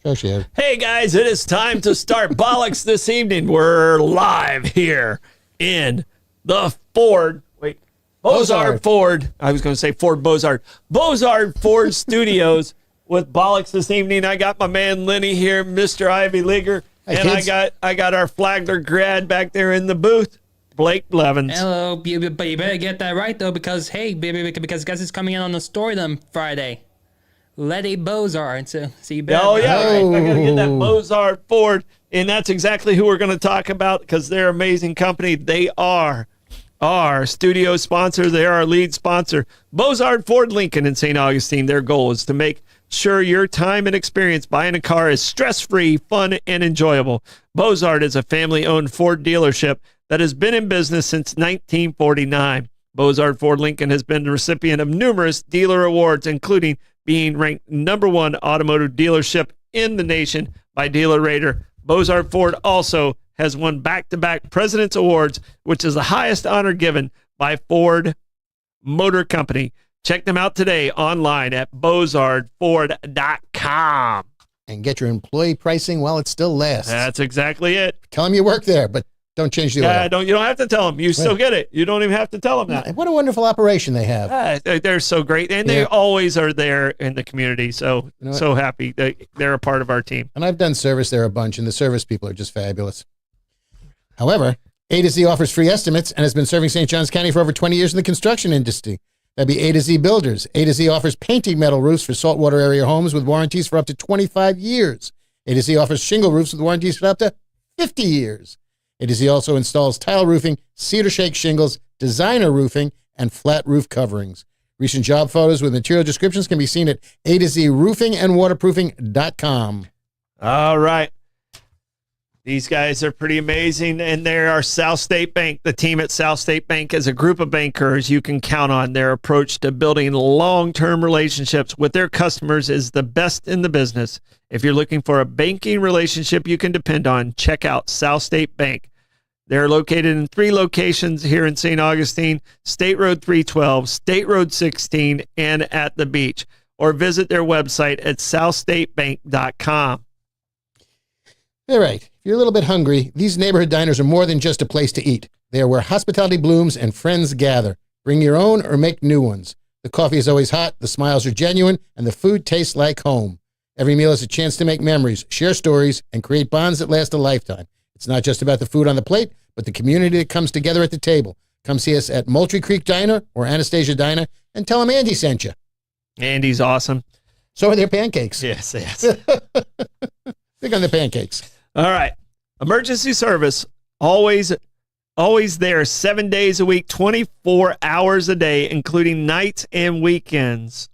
Go, Sharon. Hey guys, it is time to start Bollocks this evening. We're live here in the Bozard Ford. I was going to say Ford Bozard. Bozard Ford Studios with Bollocks this evening. I got my man Lenny here, Mr. Ivy Leaguer, and kids. I got our Flagler grad back there in the booth, Blake Blevins. Hello, but you better get that right though, because hey, baby, because guess it's coming in on the story them Friday. Letty Bozard. So you better. Oh yeah, Oh. I gotta get that Bozard Ford, and that's exactly who we're going to talk about because they're an amazing company. They are our studio sponsor. They are our lead sponsor. Bozard Ford Lincoln in St. Augustine. Their goal is to make sure your time and experience buying a car is stress-free, fun, and enjoyable. Bozard is a family-owned Ford dealership that has been in business since 1949. Bozard Ford Lincoln has been the recipient of numerous dealer awards, including being ranked #1 automotive dealership in the nation by Dealer Rater. Bozard Ford also has won back-to-back President's Awards, which is the highest honor given by Ford Motor Company. Check them out today online at bozardford.com. And get your employee pricing while it still lasts. That's exactly it. Tell them you work there, but don't change the oil. You don't have to tell them. You still get it. You don't even have to tell them that. What a wonderful operation they have. They're so great, and they Yeah. always are there in the community. So You know what? so happy they're a part of our team. And I've done service there a bunch, and the service people are just fabulous. However, A to Z offers free estimates and has been serving St. Johns County for over 20 years in the construction industry. That'd be A to Z Builders. A to Z offers painting metal roofs for saltwater area homes with warranties for up to 25 years. A to Z offers shingle roofs with warranties for up to 50 years. A to Z also installs tile roofing, cedar shake shingles, designer roofing, and flat roof coverings. Recent job photos with material descriptions can be seen at A to Z roofingandwaterproofing.com. All right. These guys are pretty amazing, and they are South State Bank. The team at South State Bank is a group of bankers you can count on. Their approach to building long-term relationships with their customers is the best in the business. If you're looking for a banking relationship you can depend on, check out South State Bank. They're located in 3 locations here in St. Augustine, State Road 312, State Road 16, and at the beach. Or visit their website at southstatebank.com. All right. If you're a little bit hungry, these neighborhood diners are more than just a place to eat. They are where hospitality blooms and friends gather. Bring your own or make new ones. The coffee is always hot, the smiles are genuine, and the food tastes like home. Every meal is a chance to make memories, share stories, and create bonds that last a lifetime. It's not just about the food on the plate, but the community that comes together at the table. Come see us at Moultrie Creek Diner or Anastasia Diner and tell them Andy sent you. Andy's awesome. So are their pancakes. Yes. Big on the pancakes. All right. Emergency service, always there 7 days a week, 24 hours a day, including nights and weekends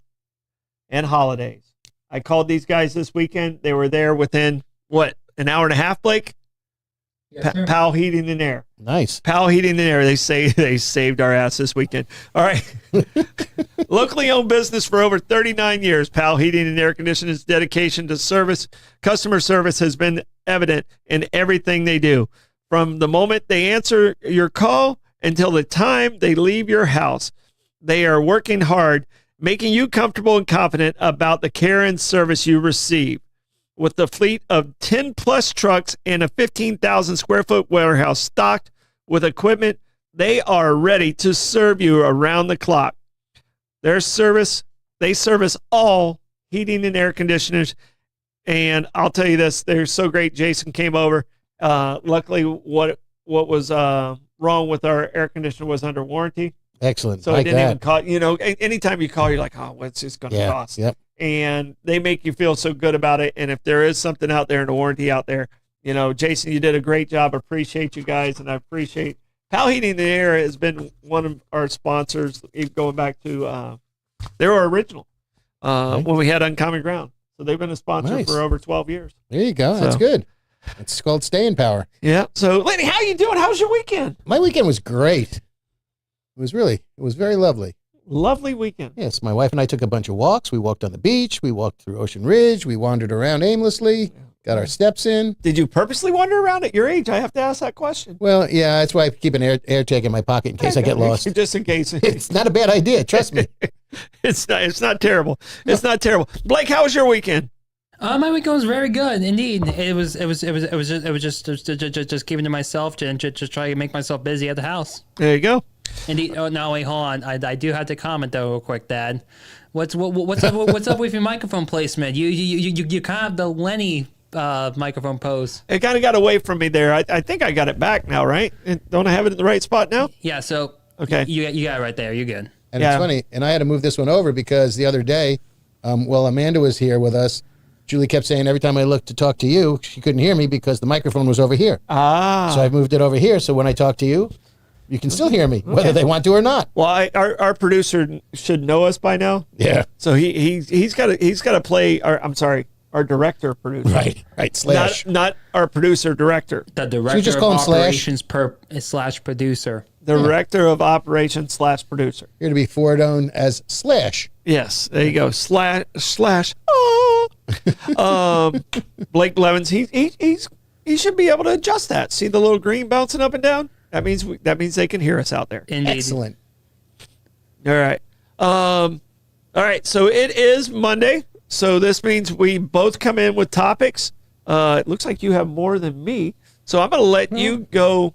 and holidays. I called these guys this weekend. They were there within, an hour and a half, Blake? Yes, sir. Powell Heating and Air. Nice. Powell Heating and Air. They say they saved our ass this weekend. All right. Locally owned business for over 39 years. Powell Heating and Air Conditioning's dedication to customer service has been evident in everything they do. From the moment they answer your call until the time they leave your house, they are working hard, making you comfortable and confident about the care and service you receive. With the fleet of 10 plus trucks and a 15,000 square foot warehouse stocked with equipment, they are ready to serve you around the clock. They service all heating and air conditioners. And I'll tell you this, they're so great. Jason came over. Luckily, what was wrong with our air conditioner was under warranty. Excellent. So like it didn't that. even cost, anytime you call, you're like, oh, what's this going to cost? Yep. And they make you feel so good about it. And if there is something out there in the warranty out there, Jason, you did a great job. I appreciate you guys. And I appreciate Powell Heating and Air has been one of our sponsors going back to, they were original when we had Uncommon Ground. So they've been a sponsor Nice. for over 12 years. There you go. That's So- good. It's called staying power. Yeah. So, Lenny, how you doing? How was your weekend? My weekend was great. It was very lovely. Lovely weekend. Yes, my wife and I took a bunch of walks. We walked on the beach. We walked through Ocean Ridge. We wandered around aimlessly, got our steps in. Did you purposely wander around at your age? I have to ask that question. Well, yeah, that's why I keep an air tag in my pocket in case I get lost. Just in case. It's not a bad idea. Trust me. It's not terrible. It's not terrible. Blake, how was your weekend? My weekend was very good indeed. It was just keeping to myself and just try to make myself busy at the house. There you go. Indeed. Oh no, wait, hold on. I do have to comment though, real quick, Dad. What's up with your microphone placement? You kind of have the Lenny microphone pose. It kind of got away from me there. I think I got it back now, right? Don't I have it in the right spot now? Yeah. So Okay. you got it right there. You're good. And Yeah. it's funny, and I had to move this one over because the other day, while Amanda was here with us, Julie kept saying every time I looked to talk to you, she couldn't hear me because the microphone was over here. Ah. So I've moved it over here, so when I talk to you, you can still hear me, whether they want to or not. Well, our producer should know us by now. Yeah. So he's got to play. Our director producer. Right. Slash. Not our producer director. The director just of call him Slash? operations slash producer. Director of operations / producer. Here to be forwarded as Slash. Yes, there you go. Slash. Blake Blevins. He should be able to adjust that. See the little green bouncing up and down? That means they can hear us out there. Indeed. Excellent. All right. All right. So it is Monday. So this means we both come in with topics. It looks like you have more than me. So I'm going to let you go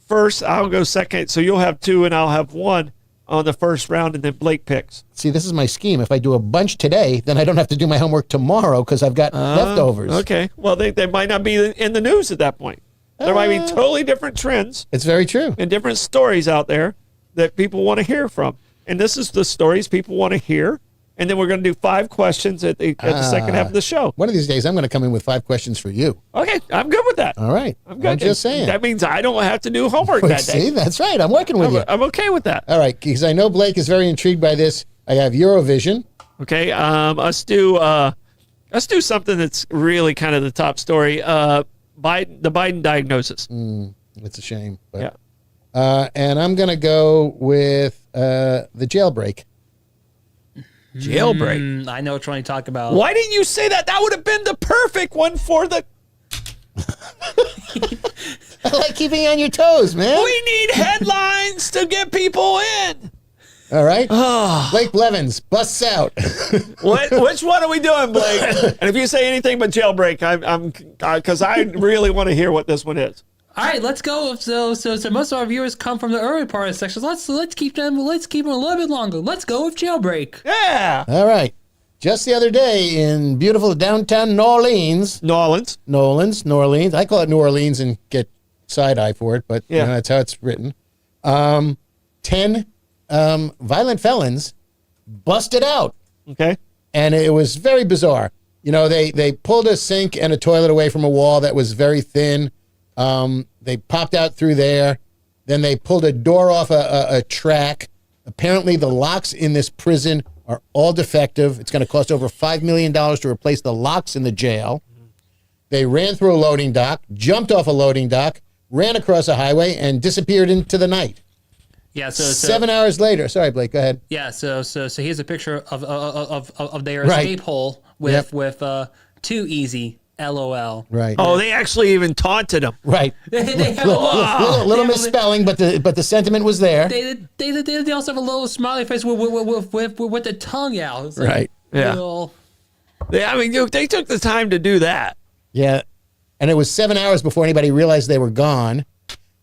first. I'll go second. So you'll have 2 and I'll have 1 on the first round, and then Blake picks. See, this is my scheme. If I do a bunch today, then I don't have to do my homework tomorrow because I've got leftovers. Okay. Well, they might not be in the news at that point. There might be totally different trends It's very true. and different stories out there that people want to hear from. And this is the stories people want to hear. And then we're going to do 5 questions at the second half of the show. One of these days, I'm going to come in with 5 questions for you. Okay, I'm good with that. All right. I'm good. I'm just saying. That means I don't have to do homework that day. See, that's right. I'm working with you. I'm okay with that. All right, because I know Blake is very intrigued by this. I have Eurovision. Okay, let's do something that's really kind of the top story. The Biden diagnosis. It's a shame. But, Yeah. and I'm going to go with the jailbreak. Jailbreak. I know which one you talk about. Why didn't you say that? That would have been the perfect one for the. I like keeping you on your toes, man. We need headlines to get people in. All right. Blake Blevins busts out. Which one are we doing, Blake? And if you say anything but jailbreak, I'm because I really want to hear what this one is. All right, let's go. So most of our viewers come from the early part of the section. Let's keep them a little bit longer. Let's go with jailbreak. Yeah. All right. Just the other day in beautiful downtown New Orleans. I call it New Orleans and get side-eye for it, but Yeah. that's how it's written. 10 violent felons busted out. Okay. And it was very bizarre. You know, they pulled a sink and a toilet away from a wall that was very thin. They popped out through there. Then they pulled a door off a track. Apparently, the locks in this prison are all defective. It's going to cost over $5 million to replace the locks in the jail. They ran through a loading dock, jumped off a loading dock, ran across a highway, and disappeared into the night. Yeah. So 7 hours later. Sorry, Blake. Go ahead. Yeah. So here's a picture of their Right. escape hole with too easy. LOL. Right. Oh, they actually even taunted him. Right. They have Little misspelling, but the sentiment was there. They also have a little smiley face with the tongue out. It's like, Right. Yeah. little- They took the time to do that. Yeah. And it was 7 hours before anybody realized they were gone.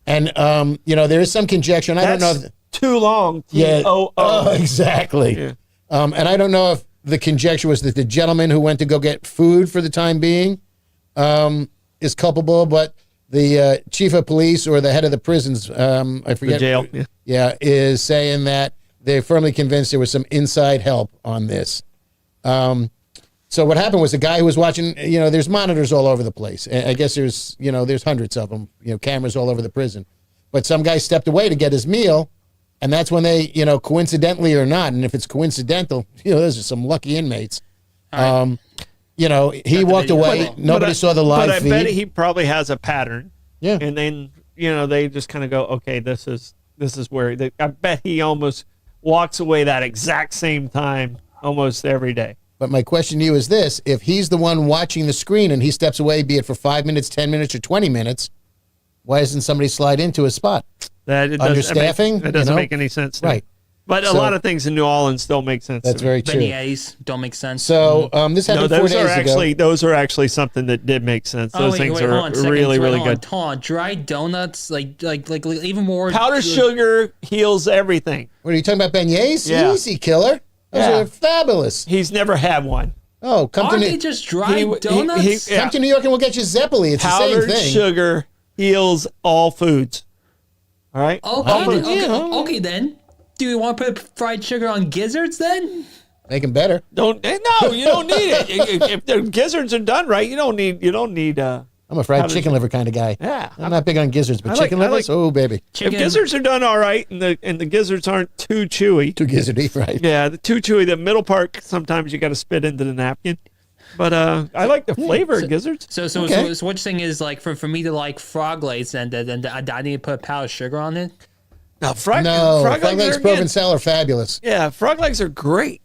And, there is some conjecture, and I don't know. That's too long. Yeah. Oh, exactly. Yeah. And I don't know if the conjecture was that the gentleman who went to go get food for the time being is culpable, but the chief of police or the head of the prisons, I forget. The jail. Yeah. is saying that they're firmly convinced there was some inside help on this. So what happened was the guy who was watching, there's monitors all over the place. I guess there's hundreds of them, cameras all over the prison. But some guy stepped away to get his meal, and that's when they, coincidentally or not, and if it's coincidental, those are some lucky inmates. He walked away. Nobody saw the live But feed. I bet he probably has a pattern. Yeah. And then, they just kind of go, okay, this is where I bet he almost walks away that exact same time almost every day. But my question to you is this: if he's the one watching the screen and he steps away, be it for 5 minutes, 10 minutes, or 20 minutes, why doesn't somebody slide into his spot? That it Understaffing, That doesn't make any sense. To me. Right. But a So- lot of things in New Orleans don't make sense. That's to me. very true. Beignets don't make sense. So this No, happened 4 those days are actually ago. those are actually something that did make sense. Those things hold are on a second. really Wait, really hold on, good. hold on. Dried donuts, like even more Powdered sugar heals everything. What are you talking about, beignets? Yeah. Easy, killer. Those Yeah. are fabulous. He's never had one. Oh, come to Aren't New they just dried donuts? yeah. Come to New York and we'll get you Zeppeli. It's the same Powdered thing. sugar heals all foods. All right. Okay, All then, foods. okay then. Do we want to put fried sugar on gizzards then? Make them better. No, you don't need it. If the gizzards are done right, you don't need. I'm a fried Powdered chicken liver kind of guy. Yeah. I'm not big on gizzards, but I like- chicken I livers, like- oh baby, Chicken. If gizzards are done all right, and the gizzards aren't too chewy. too gizzardy, right? Yeah, the too chewy. The middle part, sometimes you got to spit into the napkin. But I like the flavor of gizzards. So Okay. what you're saying is like for me to like frog legs and I need to put powdered sugar on it. No, frog Frog legs legs are good. Provençal are fabulous. Yeah, frog legs are great.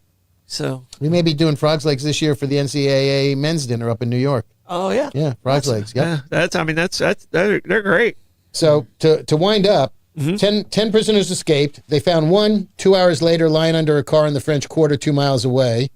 So, We may be doing frogs legs this year for the NCAA men's dinner up in New York. oh yeah, Yeah, frogs legs. Yep. yeah. They're great. So to wind up, Mm-hmm. 10 prisoners escaped. They found one 2 hours later lying under a car in the French Quarter 2 miles away.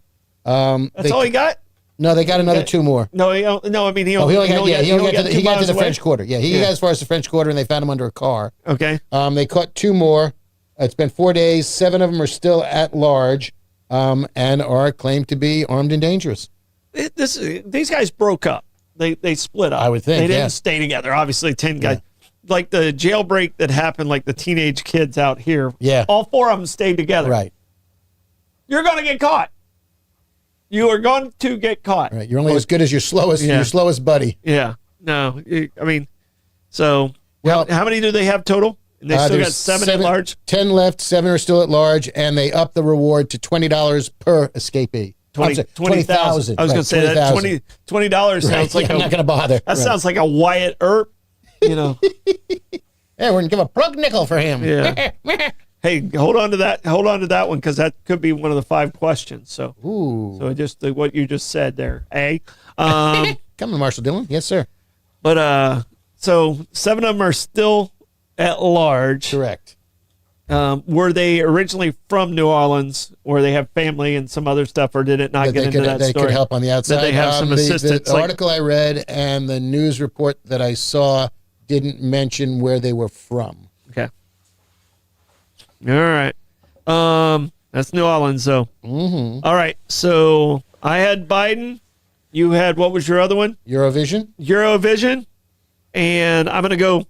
That's all he got. No, they got another two more. No, no. I mean, he Oh, only, he got to the away. French Quarter. Yeah, he got as far as the French Quarter, and they found him under a car. Okay. They caught two more. It's been 4 days. 7 of them are still at large, and are claimed to be armed and dangerous. These guys broke up. They split up. I would think, they didn't yeah. stay together. Obviously, 10 guys. Like the jailbreak that happened, like the teenage kids out here. Yeah. All 4 of them stayed together. Right, You're going to get caught. You are going to get caught. right. You're only as good as your slowest buddy. Yeah. No. I mean, so Well, how many do they have total? And they still got there's 7 at large. 10 left. 7 are still at large, and they upped the reward to $20 per escapee. 20,000. I was going to say that $20 sounds like I'm not going to bother. that sounds like a Wyatt Earp. You know. Yeah, we're going to give a plug nickel for him. Yeah. Hey, hold on to that. Hold on to that one because that could be one of the 5 questions. So, Ooh. so just what you just said there, Coming, Marshall Dillon. Yes, sir. But so 7 of them are still at large. Correct. Were they originally from New Orleans, or they have family and some other stuff, or did it not That get into that they story? could help on the outside. That they have some assistance. The like- article I read and the news report that I saw didn't mention where they were from. Okay. All right. That's New Orleans, though. Mm-hmm. All right. So I had Biden. You had, what was your other one? Eurovision. Eurovision. And I'm going to go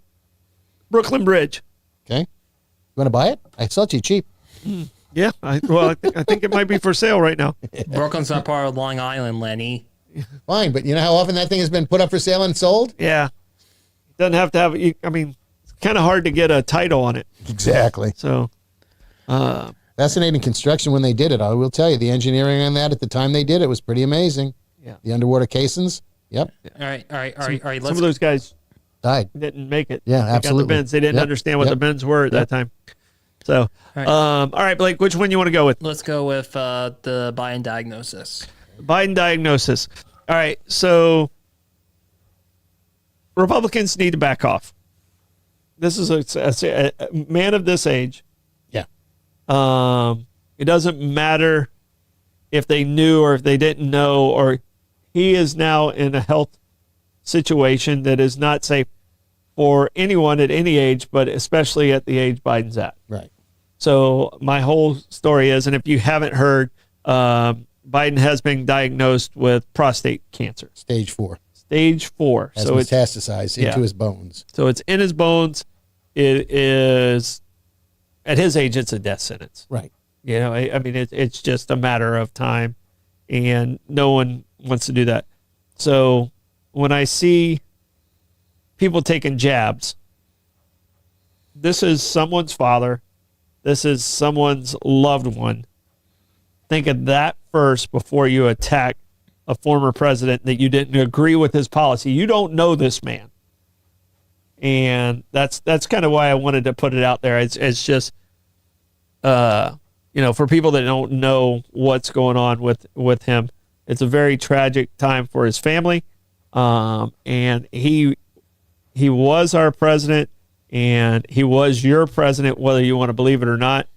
Brooklyn Bridge. Okay. You want to buy it? I sell it to you cheap. Yeah. I think it might be for sale right now. Brooklyn's not part of Long Island, Lenny. Fine, but you know how often that thing has been put up for sale and sold? Yeah. Doesn't have to have, I mean, it's kind of hard to get a title on it. Exactly. So, Fascinating construction when they did it. I will tell you, the engineering on that at the time they did it was pretty amazing. Yeah. The underwater casings. Yep. All right. some Let's of those guys Died. didn't make it. Yeah, They got absolutely. the bins. They didn't Yep, understand what yep, the bins were at that time. So, All right. all right, Blake, which one you want to go with? let's go with the Biden diagnosis. Biden diagnosis. All right, so Republicans need to back off. This is a man of this age. Yeah. It doesn't matter if they knew or if they didn't know, or he is now in a health situation that is not safe for anyone at any age, but especially at the age Biden's at. Right. So my whole story is, and if you haven't heard, Biden has been diagnosed with prostate cancer, Stage 4. stage 4. Has So it's metastasized into his bones. in his bones. It is at his age, it's a death sentence. Right. You know, I mean, it's just a matter of time, and no one wants to do that. So when I see people taking jabs, this is someone's father. This is someone's loved one. Think of that first before you attack a former president that you didn't agree with his policy. You don't know this man. And that's kind of why I wanted to put it out there. It's just, you know, for people that don't know what's going on with him, it's a very tragic time for his family. And he was our president, and he was your president, whether you want to believe it or not.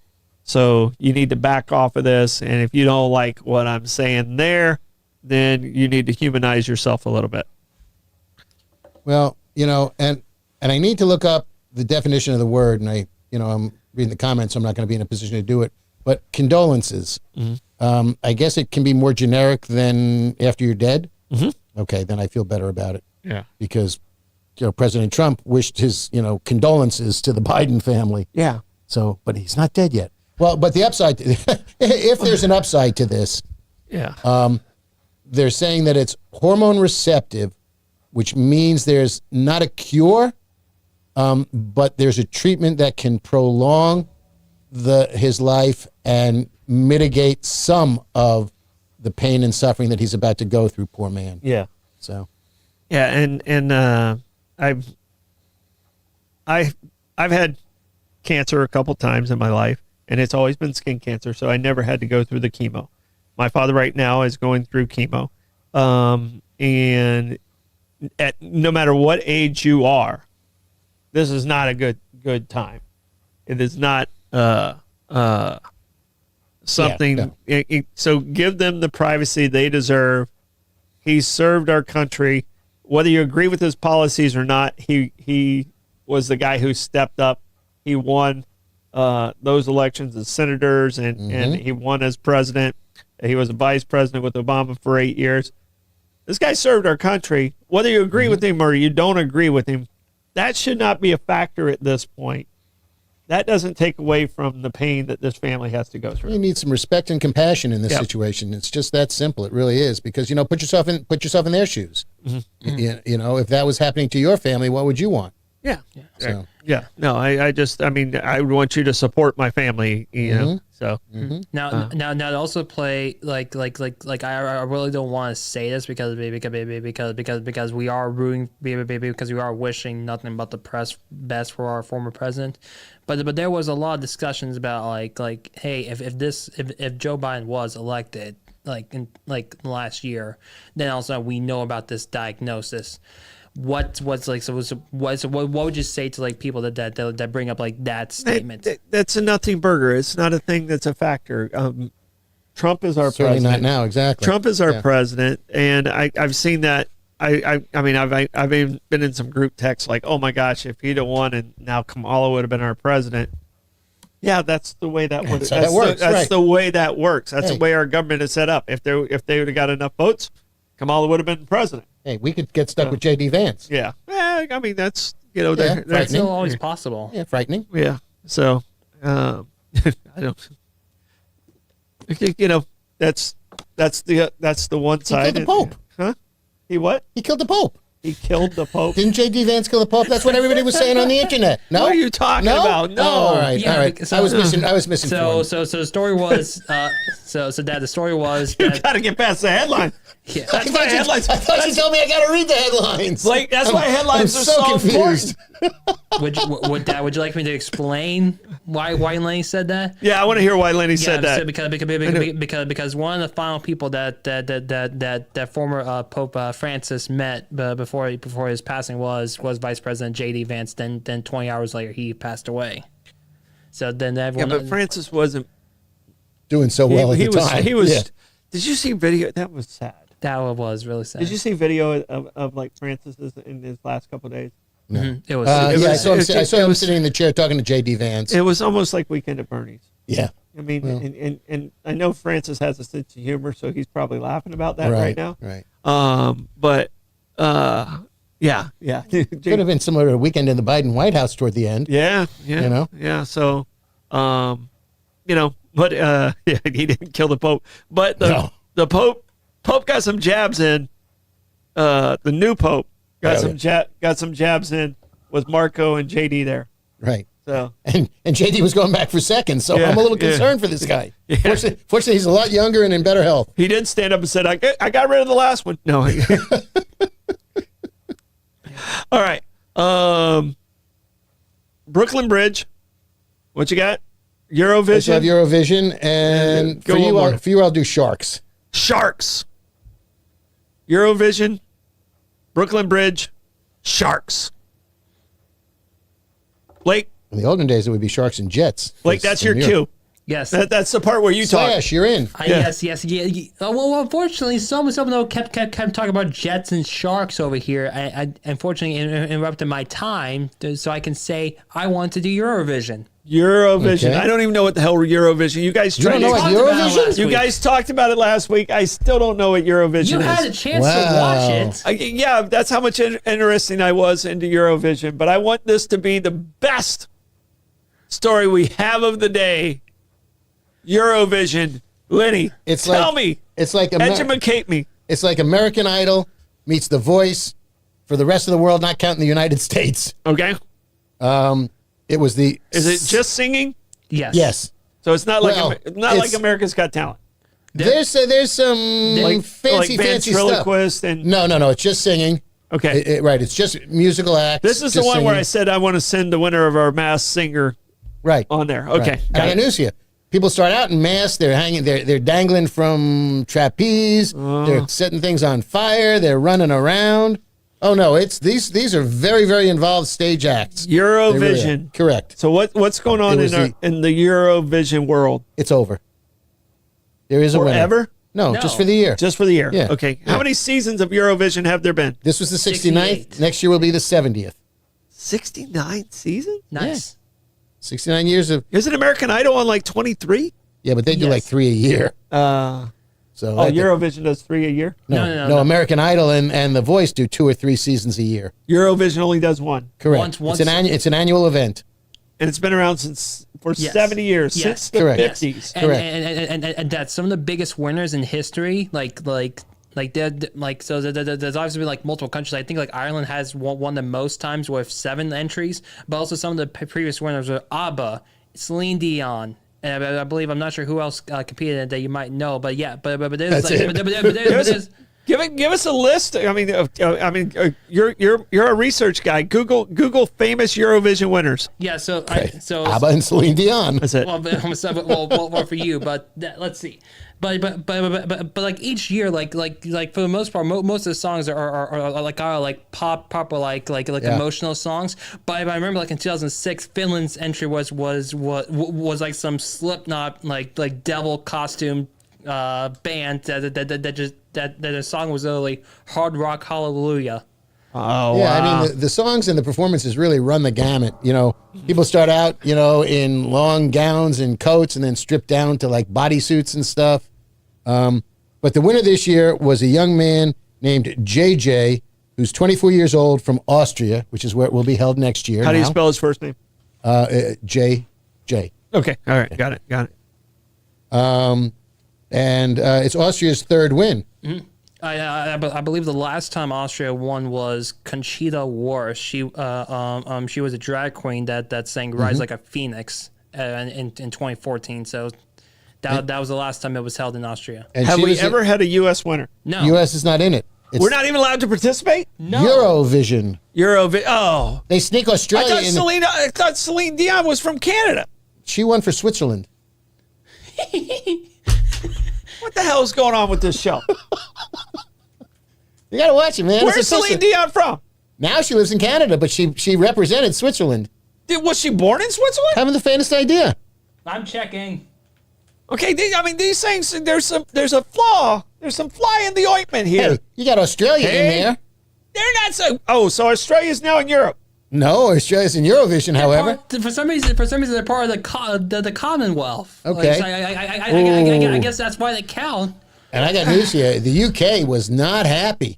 So you need to back off of this. And if you don't like what I'm saying there, then you need to humanize yourself a little bit. Well, and I need to look up the definition of the word, and I'm reading the comments, so I'm not going to be in a position to do it. But condolences, I guess it can be more generic than after you're dead. Okay, then I feel better about it. Yeah. Because, President Trump wished his, condolences to the Biden family. Yeah. So, but he's not dead yet. Well, but the upside, if there's an upside to this, Yeah. they're saying that it's hormone receptive, which means there's not a cure, but there's a treatment that can prolong his life and mitigate some of the pain and suffering that he's about to go through. Poor man. Yeah. So, Yeah, and I've had cancer a couple times in my life, and it's always been skin cancer, so I never had to go through the chemo. My father right now is going through chemo, and at no matter what age you are, this is not a good time. It is not something. Yeah, So give them the privacy they deserve. He's served our country. Whether you agree with his policies or not, he was the guy who stepped up. He won those elections as senators, and he won as president. He was a vice president with Obama for 8 years. This guy served our country. Whether you agree with him or you don't agree with him, that should not be a factor at this point. That doesn't take away from the pain that this family has to go through. you need some respect and compassion in this situation. It's just that simple. It really is, because put yourself in their shoes. If that was happening to your family, what would you want? Yeah. So, Yeah. No, I would want you to support my family, So Now to also play like I really don't want to say this because we are rooting because we are wishing nothing but the best for our former president, but there was a lot of discussions about like hey, if Joe Biden was elected in last year, then also we know about this diagnosis. What would you say to people that bring up that statement? That's a nothing burger. It's not a thing that's a factor. Trump is our certainly president. not now, exactly. Trump is our president, and I've seen that. I've even been in some group texts like, oh my gosh, if he'd have won and now Kamala would have been our president. Yeah, that's the way that works. That's the way that works. That's the way our government is set up. If they would have got enough votes, Kamala would have been president. Hey, we could get stuck with J.D. Vance. Yeah. That's, that's still always possible. Yeah, frightening. Yeah. So, I don't, that's the one side. He killed the Pope. Huh? He what? He killed the Pope. He killed the Pope. Didn't J.D. Vance kill the Pope? That's what everybody was saying on the internet. No, what are you talking about? No. Oh, all right, Yeah, all right. so- I was missing. So the story was Dad, the story was You that, got to get past the headline. yeah. That's why headlines. I thought you told me I got to read the headlines. Like that's why headlines I'm are so so confused. important. Dad, would you like me to explain why Lenny said that? Yeah, I want to hear why Lenny said that. So because one of the final people that former Pope Francis met before his passing was Vice President J.D. Vance. Then 20 hours later he passed away. So then everyone. Yeah, but Francis wasn't Doing so well at the time. He was. Yeah. Did you see video? That was sad. That was really sad. Did you see video of Francis in his last couple of days? No. It was. I saw him sitting in the chair talking to J.D. Vance. It was almost like Weekend at Bernie's. Yeah. I mean, and I know Francis has a sense of humor, so he's probably laughing about that right now. Right. Yeah. Could have been similar to a weekend in the Biden White House toward the end. Yeah. You So, but he didn't kill the Pope. But the Pope got some jabs in. The new Pope got some jabs in with Marco and JD there. Right. So and JD was going back for seconds, so I'm a little concerned for this guy. Yeah. Fortunately, he's a lot younger and in better health. he didn't stand up and said, I got rid of the last one. No. All right. Brooklyn Bridge. What you got? Eurovision. I have Eurovision, and Go for one more. you, I'll do Sharks. Sharks. Eurovision. Brooklyn Bridge. Sharks. Blake. In the olden days, it would be Sharks and Jets. Blake, that's your From Europe. cue. Yes. That's the part where you talk. Slash, you're in. Yes, yeah. Well, unfortunately, someone though kept talking about Jets and Sharks over here. I unfortunately interrupted my time, so I can say I want to do Eurovision. Eurovision. Okay. I don't even know what the hell Eurovision. You guys You don't tried know to. what talked about it Eurovision? last You week. guys talked about it last week. I still don't know what Eurovision You is. had a chance Wow. to watch it. Yeah, that's how much interesting I was into Eurovision. But I want this to be the best story we have of the day. Eurovision. Lenny, It's tell like- me. It's like Educate me. It's like American Idol meets The Voice for the rest of the world, not counting the United States. Okay. It was the. Is it just singing? Yes. Yes. So it's not like Well, not like it's- America's Got Talent. There's some Like fancy stuff. ventriloquist and No. It's just singing. okay. Right. It's just musical acts. This is the just one where I singing. said I want to send the winner of our Masked Singer Right. on there. Okay. Right. Got And it. Andalusia. People start out in mass. They're hanging. They're dangling from trapeze. They're setting things on fire. They're running around. Oh no! It's these are very very involved stage acts. They really are. Eurovision. Correct. So what's going on It was in the Eurovision world? It's over. There is a winner. Forever? No, No. just for the year. Just for the year. Yeah. Okay. Yeah. How many seasons of Eurovision have there been? This was the 69th. 68. Next year will be the 70th. 69 seasons? Nice. 69 years of Isn't American Idol on like 23? yeah, but they do Yes. like 3 a year. So Oh, I think- Eurovision does 3 a year? no, American Idol and The Voice do 2 or 3 seasons a year. Eurovision only does 1. Correct. Once- it's an annual event. And it's been around for Yes. 70 years, Yes. since the Correct. Yes. 50s. And, Correct. and that some of the biggest winners in history, like so there's obviously been like multiple countries. I think like Ireland has won the most times with 7 entries, but also some of the previous winners were ABBA, Celine Dion. And I believe I'm not sure who else competed that you might know, but yeah, but there's That's like it. but there's Give us a list. I mean, you're a research guy. Google famous Eurovision winners. yeah. So Okay. so ABBA and Celine Dion. That's it. well, for you, but let's see. But like each year, like for the most part, most of the songs are like pop or like Yeah. emotional songs. But I remember like in 2006, Finland's entry was like some Slipknot like devil costume band that the song was literally Hard Rock Hallelujah. Oh, Yeah, wow. I mean the songs and the performances really run the gamut. You know, people start out, you know, in long gowns and coats, and then strip down to like bodysuits and stuff. But the winner this year was a young man named JJ, who's 24 years old from Austria, which is where it will be held next year. How do you now. spell his first name? JJ? Okay. All right. Got it. And it's Austria's third win. I believe the last time Austria won was Conchita Wurst. She was a drag queen that sang "Rise Like a Phoenix" in 2014. So that was the last time it was held in Austria. And Have she we was ever had a U.S. winner? No, U.S. is not in it. It's We're not even allowed to participate? no. Eurovision. Eurovision. Oh. They sneak Australia in. I thought Celine Dion was from Canada. She won for Switzerland. What the hell is going on with this show? You got to watch it, man. Where's It's a Celine sister. Dion from? Now she lives in Canada, but she represented Switzerland. Was she born in Switzerland? Having the faintest idea. I'm checking. Okay, these things. There's a flaw. There's some fly in the ointment here. Hey, you got Australia in Hey. there. They're not so. Oh, so Australia's now in Europe. No, Australia's in Eurovision, however. For some reason, they're part of the Commonwealth. Okay. So I guess that's why they count. And I got news here. The UK was not happy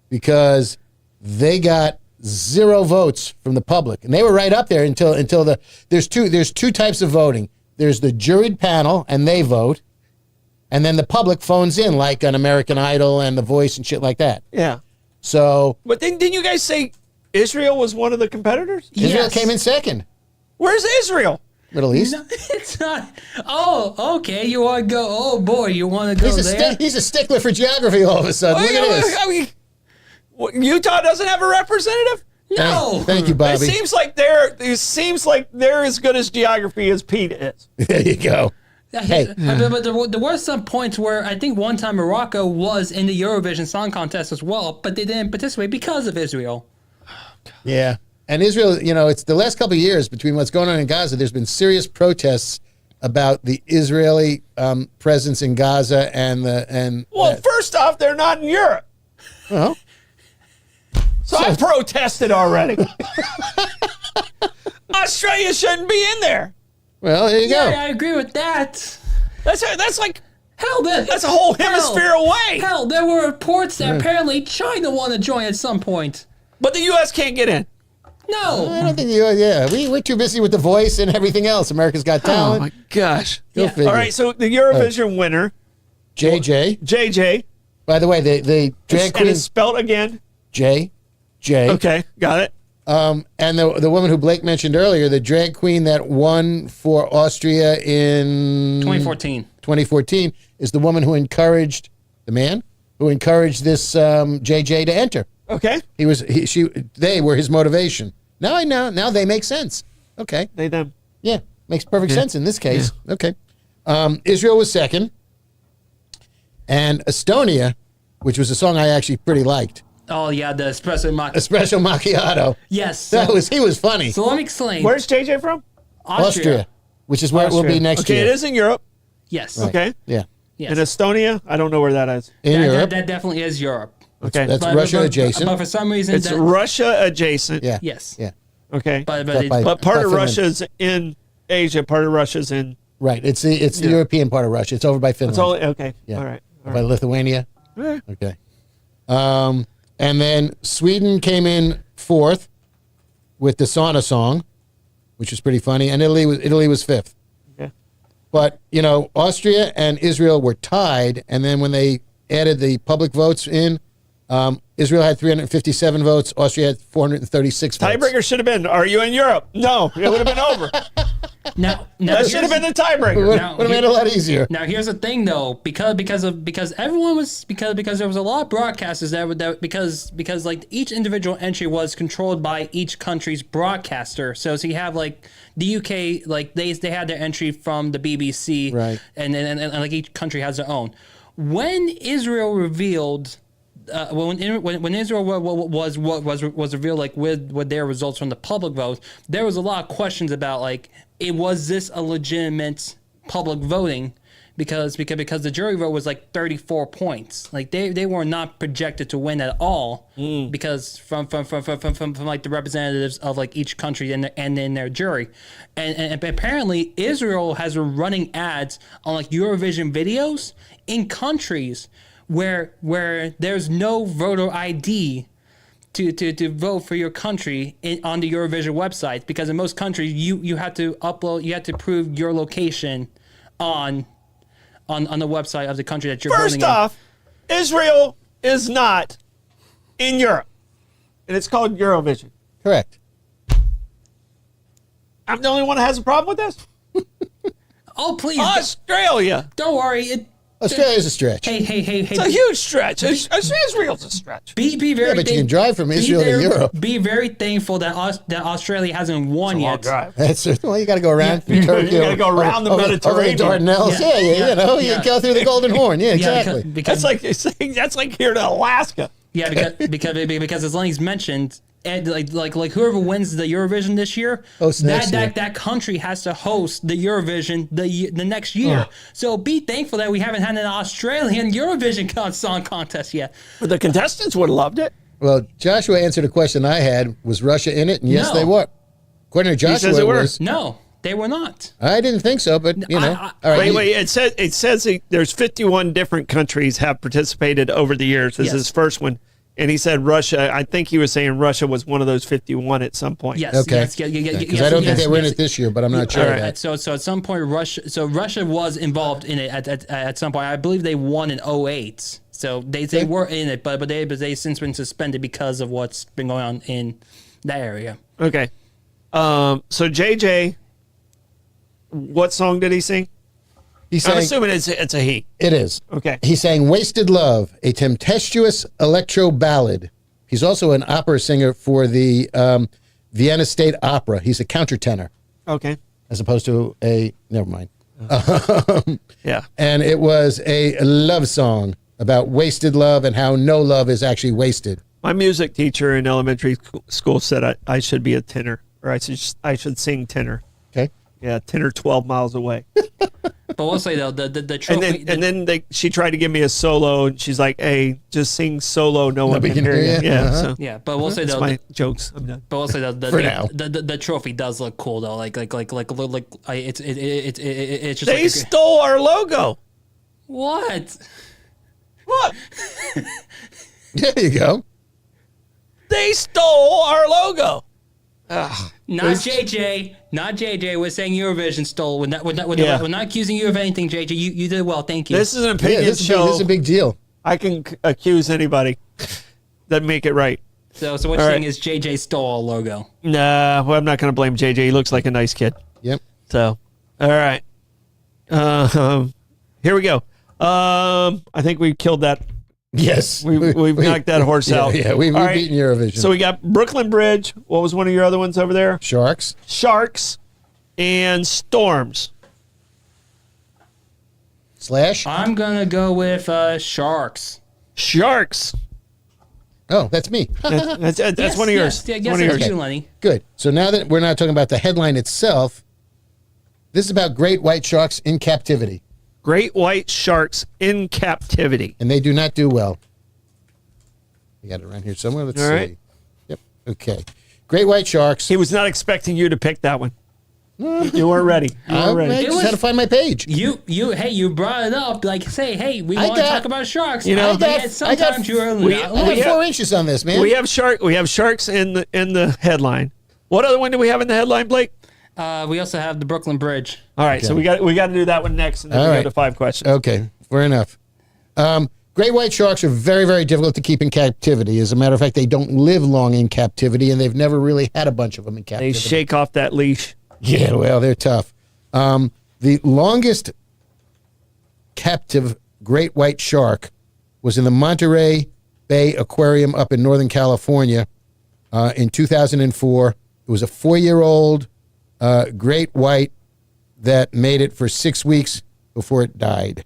because they got 0 votes from the public. And they were right up there until there's two types of voting. There's the juried panel and they vote. And then the public phones in like on American Idol and The Voice and shit like that. Yeah. So But didn't you guys say Israel was one of the competitors? Israel Yes. came in second. Where's Israel? Middle East. No, it's not. Oh, okay. You want to go? Oh boy, you want to go there? He's a stickler for geography all of a sudden. Look at this. I mean, Utah doesn't have a representative. No. Thank you, It Bobby. seems like they're as good as geography as Pete is. There you go. Hey. But there were some points where I think one time Morocco was in the Eurovision Song Contest as well, but they didn't participate because of Israel. Yeah. And Israel, you know, it's the last couple of years between what's going on in Gaza, there's been serious protests about the Israeli presence in Gaza and Well, first off, they're not in Europe. well, So I protested already. Australia shouldn't be in there. well, there you Yeah, go. I agree with that. That's like Hell, that's a whole hemisphere away. Hell, there were reports that apparently China wanted to join at some point. But the U.S. can't get in. No. I don't think we're too busy with The Voice and everything else. America's Got Oh Talent. my gosh! Go Yeah. figure. All right, so the Eurovision winner, JJ. JJ, By the way, the drag and queen it's spelled again. J. Okay, got it. And the woman who Blake mentioned earlier, the drag queen that won for Austria in 2014. 2014, is the woman who encouraged the man who encouraged this JJ to enter. Okay, They were his motivation. Now I know. Now they make sense. Okay. they them. Yeah, makes perfect sense in this case. Okay. Israel was second, and Estonia, which was a song I actually pretty liked, Oh yeah, the espresso macchiato. Espresso Macchiato. Yes. He was funny. So let me explain. Where's JJ from? Austria, which is where it will be next Okay, year. it is in Europe. Yes. Okay, Yeah, Yes. in Estonia, I don't know where that is. in Europe. That definitely is Europe. Okay, That's Russia adjacent. But for some reason, it's that, Russia adjacent. Yeah. yes. Yeah. Okay, But But it, by- but part of Finland. Russia's in Asia. Part of Russia's in. Right. It's the European part of Russia. It's over by Finland. It's all okay. Yeah. All right. All By right. Lithuania. Eh, Okay. And then Sweden came in fourth with the sauna song, which was pretty funny, and Italy was fifth. Okay. But Austria and Israel were tied, and then when they added the public votes in, Israel had 357 votes, Austria had 436 votes. Tiebreaker should have been. Are you in Europe? No, it would have been over. now That should have been the tiebreaker. Would Now, have made it a lot easier. Now here's the thing though, because everyone was because there was a lot of broadcasters that because like each individual entry was controlled by each country's broadcaster. So you have like the UK, like they had their entry from the BBC, Right. and like each country has their own. When Israel revealed. When Israel was revealed, like with their results from the public vote, there was a lot of questions about like, was this a legitimate public voting? Because the jury vote was like 34 points. Like they were not projected to win at all because from like the representatives of like each country and in their jury, and apparently Israel has been running ads on like Eurovision videos in countries where there's no voter ID to vote for your country on the Eurovision website, because in most countries you have to prove your location on the website of the country that you're First voting in. off, Israel is not in Europe, and it's called Eurovision. Correct. I'm the only one that has a problem with this. Oh please, Australia. don't worry. Australia's a stretch. Hey, It's a huge stretch. Israel's a stretch. be very. Yeah, but you can drive from be Israel to very- Europe. Be very thankful that Australia hasn't won yet. That's well, you got to go around You Turkey, gotta go around the over Mediterranean. the Dardanelles. Yeah. You Yeah. go through the Golden Horn. Yeah, exactly. because That's like here to Alaska. Yeah, because as Lenny's mentioned, and like whoever wins the Eurovision this year, Hosts next year. that country has to host the Eurovision the next year. So be thankful that we haven't had an Australian Eurovision song contest yet. But the contestants would have loved it. Well, Joshua answered a question I had. Was Russia in it? And yes, No. they were. According to Joshua, says they it were. was. No, they were not. I didn't think so, but all right. Wait. It says there's 51 different countries have participated over the years. This is Yes. his first one, and he said Russia. I think he was saying Russia was one of those 51 at some point. Yes. Okay. Yes. Because I don't think they were in it this year, but I'm not sure. All of right. that. So at some point, Russia was involved in it at some point. I believe they won in 2008. So they were in it, but they since been suspended because of what's been going on in that area. Okay. So JJ, what song did he sing? He's I'm saying assuming it's a he. it is. Okay. He sang "Wasted Love," a tempestuous electro ballad. He's also an opera singer for the Vienna State Opera. He's a countertenor Okay. as opposed to a. Never mind. Yeah. And it was a love song about wasted love and how no love is actually wasted. My music teacher in elementary school said I should be a tenor, or I should sing tenor. Okay. Yeah, 10 or 12 miles away. But we'll say though, the trophy. And then she tried to give me a solo, and she's like, "Hey, just sing solo. No one Nobody can can hear hear you." you. Yeah. Uh-huh. So yeah, but we'll say that's though. my jokes. I'm done. But we'll say For now. the trophy does look cool though. It's just They like stole our logo. what? Look, There you go. they stole our logo. Not JJ. Not JJ. We're saying Eurovision stole. We're not Yeah. accusing you of anything, JJ. You did well. Thank you. This is an Yeah, opinion this is, show. this is a big deal. I can accuse anybody that make it right. So what All you're saying right. is JJ stole our logo. Nah, well, I'm not going to blame JJ. He looks like a nice kid. Yep. So, all right. Here we go. I think we killed that. Yes. We've knocked that horse yeah, out. Yeah, we've All right. beaten Eurovision. So we got Brooklyn Bridge. What was one of your other ones over there? Sharks. Sharks and storms. Slash. I'm gonna go with Sharks. Sharks. Oh, that's me. That's Yes, one of yours. Yes, One of that's yours. you, Lenny. Good. So now that we're not talking about the headline itself, this is about great white sharks in captivity, Great white sharks in captivity. and they do not do well. You got it around here somewhere. Let's All see. right. Yep. Okay. Great white sharks. He was not expecting you to pick that one. You weren't ready. You I weren't ready. just was- had to find my page. You brought it up. Like, say, hey, we I want to got- talk about sharks. You know, I get sometimes you're we- I not got we have- 4 inches on this, man. We have sharks in the headline. What other one do we have in the headline, Blake? We also have the Brooklyn Bridge. All right, so Okay. we got to do that one next, and then All we right. go to 5 questions. Okay, fair enough. Great white sharks are very, very difficult to keep in captivity. As a matter of fact, they don't live long in captivity, and they've never really had a bunch of them in They captivity. shake off that leash. Yeah, well, they're tough. The longest captive great white shark was in the Monterey Bay Aquarium up in Northern California in 2004. It was a 4-year-old great white that made it for 6 weeks before it died.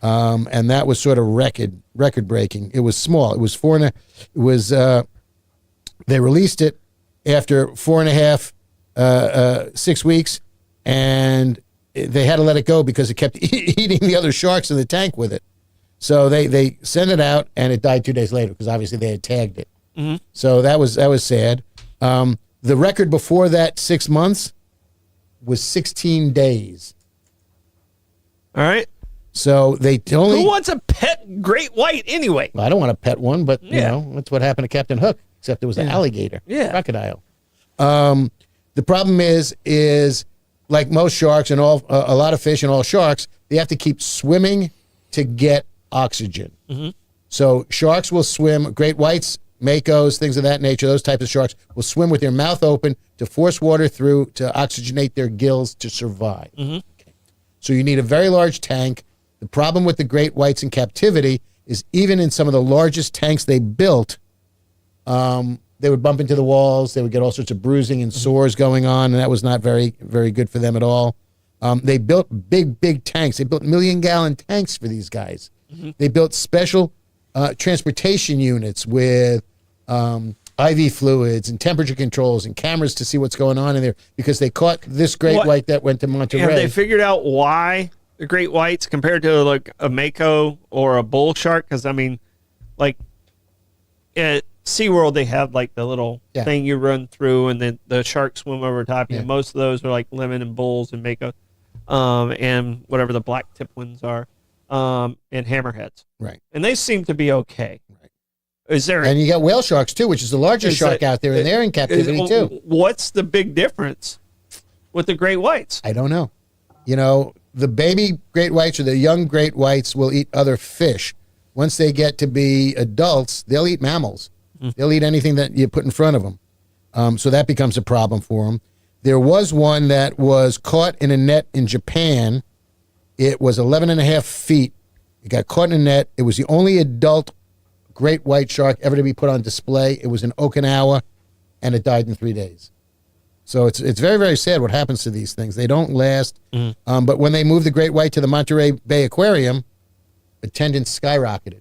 And that was sort of record breaking. It was small. It was they released it after 4.5, 6 weeks, and they had to let it go because it kept eating the other sharks in the tank with it. So they sent it out, and it died 2 days later because obviously they had tagged it. Mm-hmm. So that was sad. The record before that 6 months was 16 days. All right. So they only. Who wants a pet great white anyway? Well, I don't want to pet one, but you Yeah. know that's what happened to Captain Hook. Except it was an alligator, Yeah. crocodile. The problem is like most sharks and all a lot of fish and all sharks, they have to keep swimming to get oxygen. Mm-hmm. So sharks will swim. Great whites, makos, things of that nature. Those types of sharks will swim with their mouth open to force water through to oxygenate their gills to survive. Mm-hmm. Okay. So you need a very large tank. The problem with the great whites in captivity is even in some of the largest tanks they built, they would bump into the walls. They would get all sorts of bruising and sores going on, and that was not very, very good for them at all. They built big tanks. They built million-gallon tanks for these guys. Mm-hmm. They built special transportation units with IV fluids and temperature controls and cameras to see what's going on in there because they caught this great What- white that went to Monterey. Have they figured out why the great whites compared to like a mako or a bull shark? Because I mean, like at SeaWorld, they have like the little Yeah. thing you run through, and then the sharks swim over top. Yeah. And most of those are like lemon and bulls and mako, and whatever the black tip ones are, and hammerheads. Right. And they seem to be okay. Right. Is there? And you got whale sharks too, which is the largest Is shark that- out there, and they're in captivity too. What's the big difference with the great whites? I don't know. You know, the baby great whites or the young great whites will eat other fish. Once they get to be adults, they'll eat mammals. They'll eat anything that you put in front of them. So that becomes a problem for them. There was one that was caught in a net in Japan. It was 11 and a half feet. It got caught in a net. It was the only adult great white shark ever to be put on display. It was in Okinawa, and it died in 3 days. So it's very, very sad what happens to these things. They don't last. But when they moved the great white to the Monterey Bay Aquarium, attendance skyrocketed.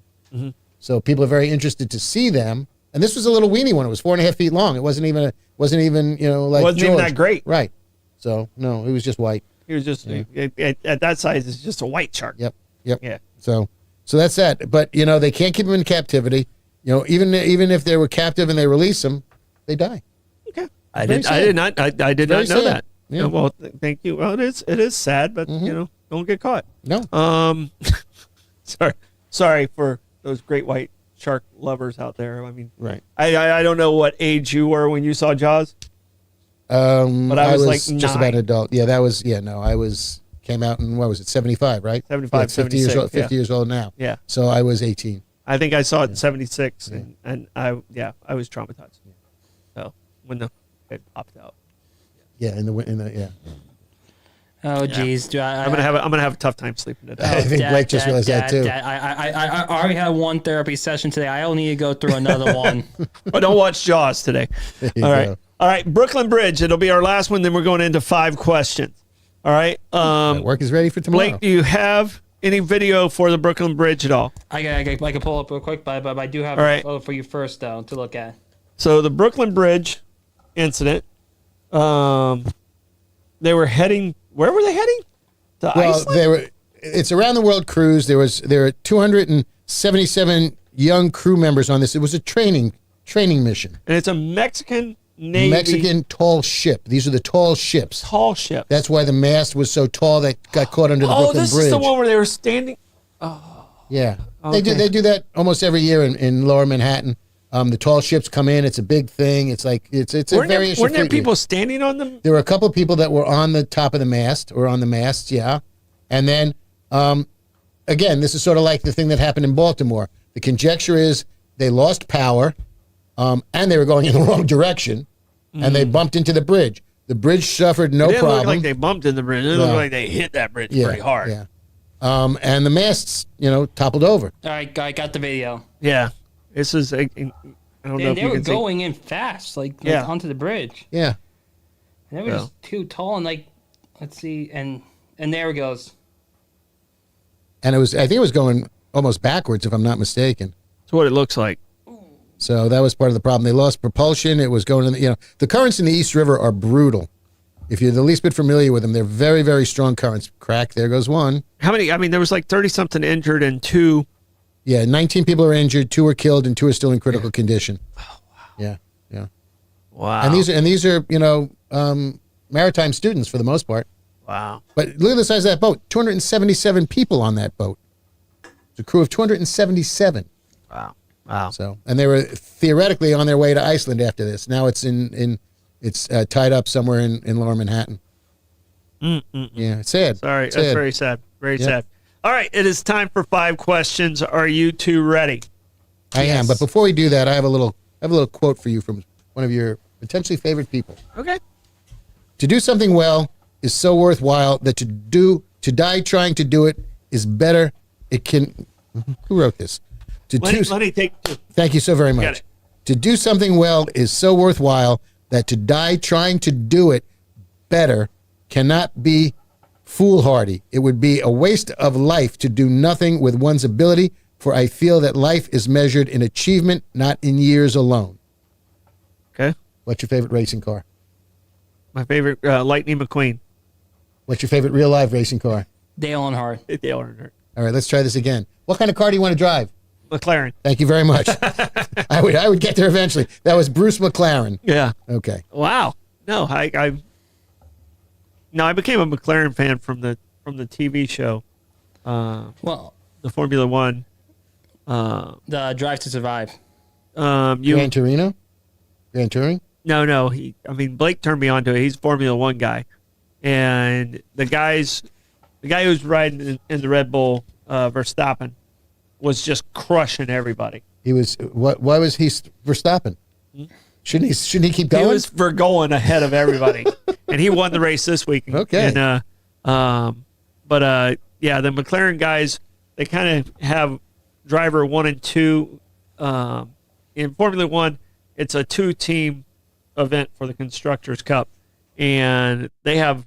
So people are very interested to see them. And this was a little weenie one. It was 4.5 feet long. It wasn't even like Wasn't even George. that great. Right. So no, it was just white. He was just at that size. It's just a white shark. Yep. Yeah. So that's that. But they can't keep them in captivity. Even if they were captive and they release them, they die. Okay. Very I did sad. not know sad. that. Yeah. Well, thank you. Well, it is sad, but don't get caught. No. Sorry for those great white shark lovers out there. I mean, Right. I don't know what age you were when you saw Jaws. But I was like just about 9. an adult. Yeah, that was came out in, what was it, 75, right? 75, Yeah, 50 years 76, old, 50 years old now. Yeah. So I was 18. I think I saw it in 76, and I was traumatized. So when it popped out, Yeah, in the yeah. Oh geez, I'm gonna have a tough time sleeping today. I think Blake just realized that too. I already had one therapy session today. I don't need to go through another one. But don't watch Jaws today. There you All right. go. All right. Brooklyn Bridge. It'll be our last one. Then we're going into 5 questions. All right. Work is ready for tomorrow. Blake, do you have any video for the Brooklyn Bridge at all? I can pull up real quick, but I do have All right. a photo for you first though to look at. So the Brooklyn Bridge incident. They were heading. Where were they heading? To Well, Iceland. it's a round the world cruise. There were 277 young crew members on this. It was a training mission. And it's a Mexican Navy Mexican tall ship. These are the tall ships. tall ship. That's why the mast was so tall that got caught under the Oh, Brooklyn this Bridge. is the one where they were standing. Yeah, Okay. they do that almost every year in Lower Manhattan. The tall ships come in. It's a big thing. It's like it's a Weren't very there people standing on them? There were a couple of people that were on the top of the mast or on the masts, yeah. And then, again, this is sort of like the thing that happened in Baltimore. The conjecture is they lost power, and they were going in the wrong direction, and they bumped into the bridge. The bridge suffered no It didn't problem. look like they bumped in the bridge. It looked like they hit that bridge pretty hard. Yeah. And the masts, toppled over. All right, I got the video. Yeah. This is. I don't know And if they you were can see. going in fast, like Yeah. onto the bridge. Yeah. And they were just too tall and let's see, and there it goes. And I think it was going almost backwards, if I'm not mistaken. That's what it looks like. So that was part of the problem. They lost propulsion. It was going in the currents in the East River are brutal. If you're the least bit familiar with them, they're very, very strong currents. Crack, there goes one. How many? I mean, there was like 30-something injured and 2. Yeah, 19 people are injured, 2 are killed, and 2 are still in critical condition. Oh, wow. Yeah. Wow. And these are maritime students for the most part. Wow. But look at the size of that boat. 277 people on that boat. It's a crew of 277. Wow. Wow. So, and they were theoretically on their way to Iceland after this. Now it's it's tied up somewhere in Lower Manhattan. Yeah, it's sad. Sorry, It's that's sad. very sad. Very Yep. sad. All right, it is time for 5 questions. Are you 2 ready? I am. But before we do that, I have a little quote for you from one of your potentially favorite people. Okay. To do something well is so worthwhile that to die trying to do it is better. It can. Who wrote this? Lenny, take 2. Thank you so very Got much. it. To do something well is so worthwhile that to die trying to do it better cannot be foolhardy. It would be a waste of life to do nothing with one's ability, for I feel that life is measured in achievement, not in years alone. Okay. What's your favorite racing car? My favorite, Lightning McQueen. What's your favorite real life racing car? Dale Earnhardt. Dale Earnhardt. All right, let's try this again. What kind of car do you want to drive? McLaren. Thank you very much. I would get there eventually. That was Bruce McLaren. Yeah. Okay. Wow. No, I became a McLaren fan from the TV show, Well, the Formula One. the Drive to Survive. Gran Torino? Gran Touring? No. Blake turned me on to it. He's a Formula One guy, and the guy who's riding in the Red Bull, Verstappen, was just crushing everybody. He was. Why was he Verstappen? Shouldn't he keep going? He was for going ahead of everybody, and he won the race this week. Okay. And yeah, the McLaren guys, they kind of have driver 1 and 2. In Formula One, it's a 2-team event for the Constructors' Cup, and they have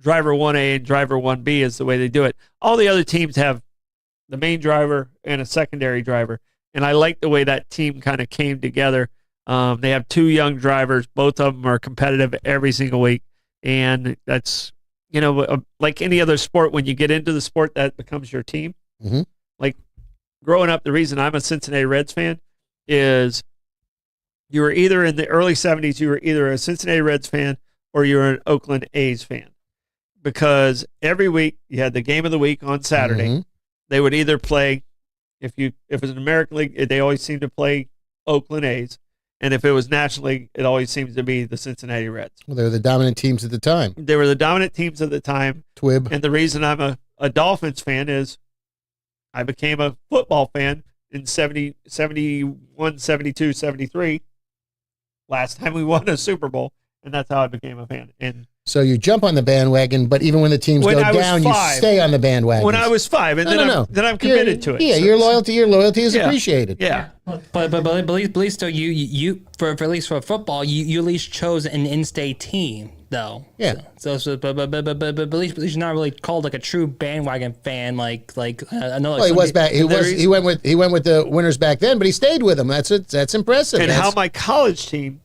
driver 1A and driver 1B is the way they do it. All the other teams have the main driver and a secondary driver, and I like the way that team kind of came together. They have 2 young drivers. Both of them are competitive every single week, And that's, like any other sport, when you get into the sport, that becomes your team. Mm-hmm. Like growing up, the reason I'm a Cincinnati Reds fan is you were either in the early 70s, you were either a Cincinnati Reds fan or you were an Oakland A's fan. Because every week you had the game of the week on Saturday. Mm-hmm. They would either play, if it was an American League, they always seemed to play Oakland A's. And if it was National League, it always seems to be the Cincinnati Reds. Well, they were the dominant teams at the time. They were the dominant teams at the time. Twib. And the reason I'm a Dolphins fan is I became a football fan in 70, 71, 72, 73. Last time we won a Super Bowl. And that's how I became a fan. And So you jump on the bandwagon, but even when the teams When go I was down, 5, you stay on the bandwagon. when I was 5, and then I'm committed to it. Yeah, So- your loyalty is Yeah. appreciated. Yeah. But at least though you for at least for football you at least chose an in-state team though. Yeah. But at least you're not really called like a true bandwagon fan like I know. Like Well, he some was people- back. He went with the winners back then, but he stayed with them. That's impressive. And That's how my college team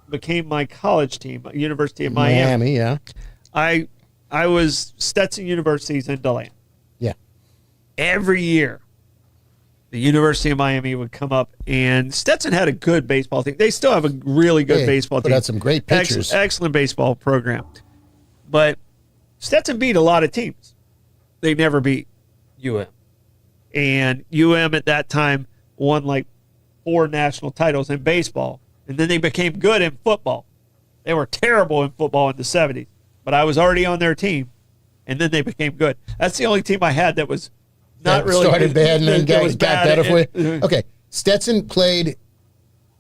became my college team, University of Miami. Yeah. I was Stetson University's in DeLand. Yeah. Every year, the University of Miami would come up, and Stetson had a good baseball team. They still have a really good Yeah, baseball put team. out some great pitchers. Excellent baseball program. But Stetson beat a lot of teams. They never beat UM. And UM at that time won like 4 national titles in baseball. And then they became good in football. They were terrible in football in the 70s. But I was already on their team. And then they became good. That's the only team I had that was not That really started bad and then that was got bad better for and- you. Okay, Stetson played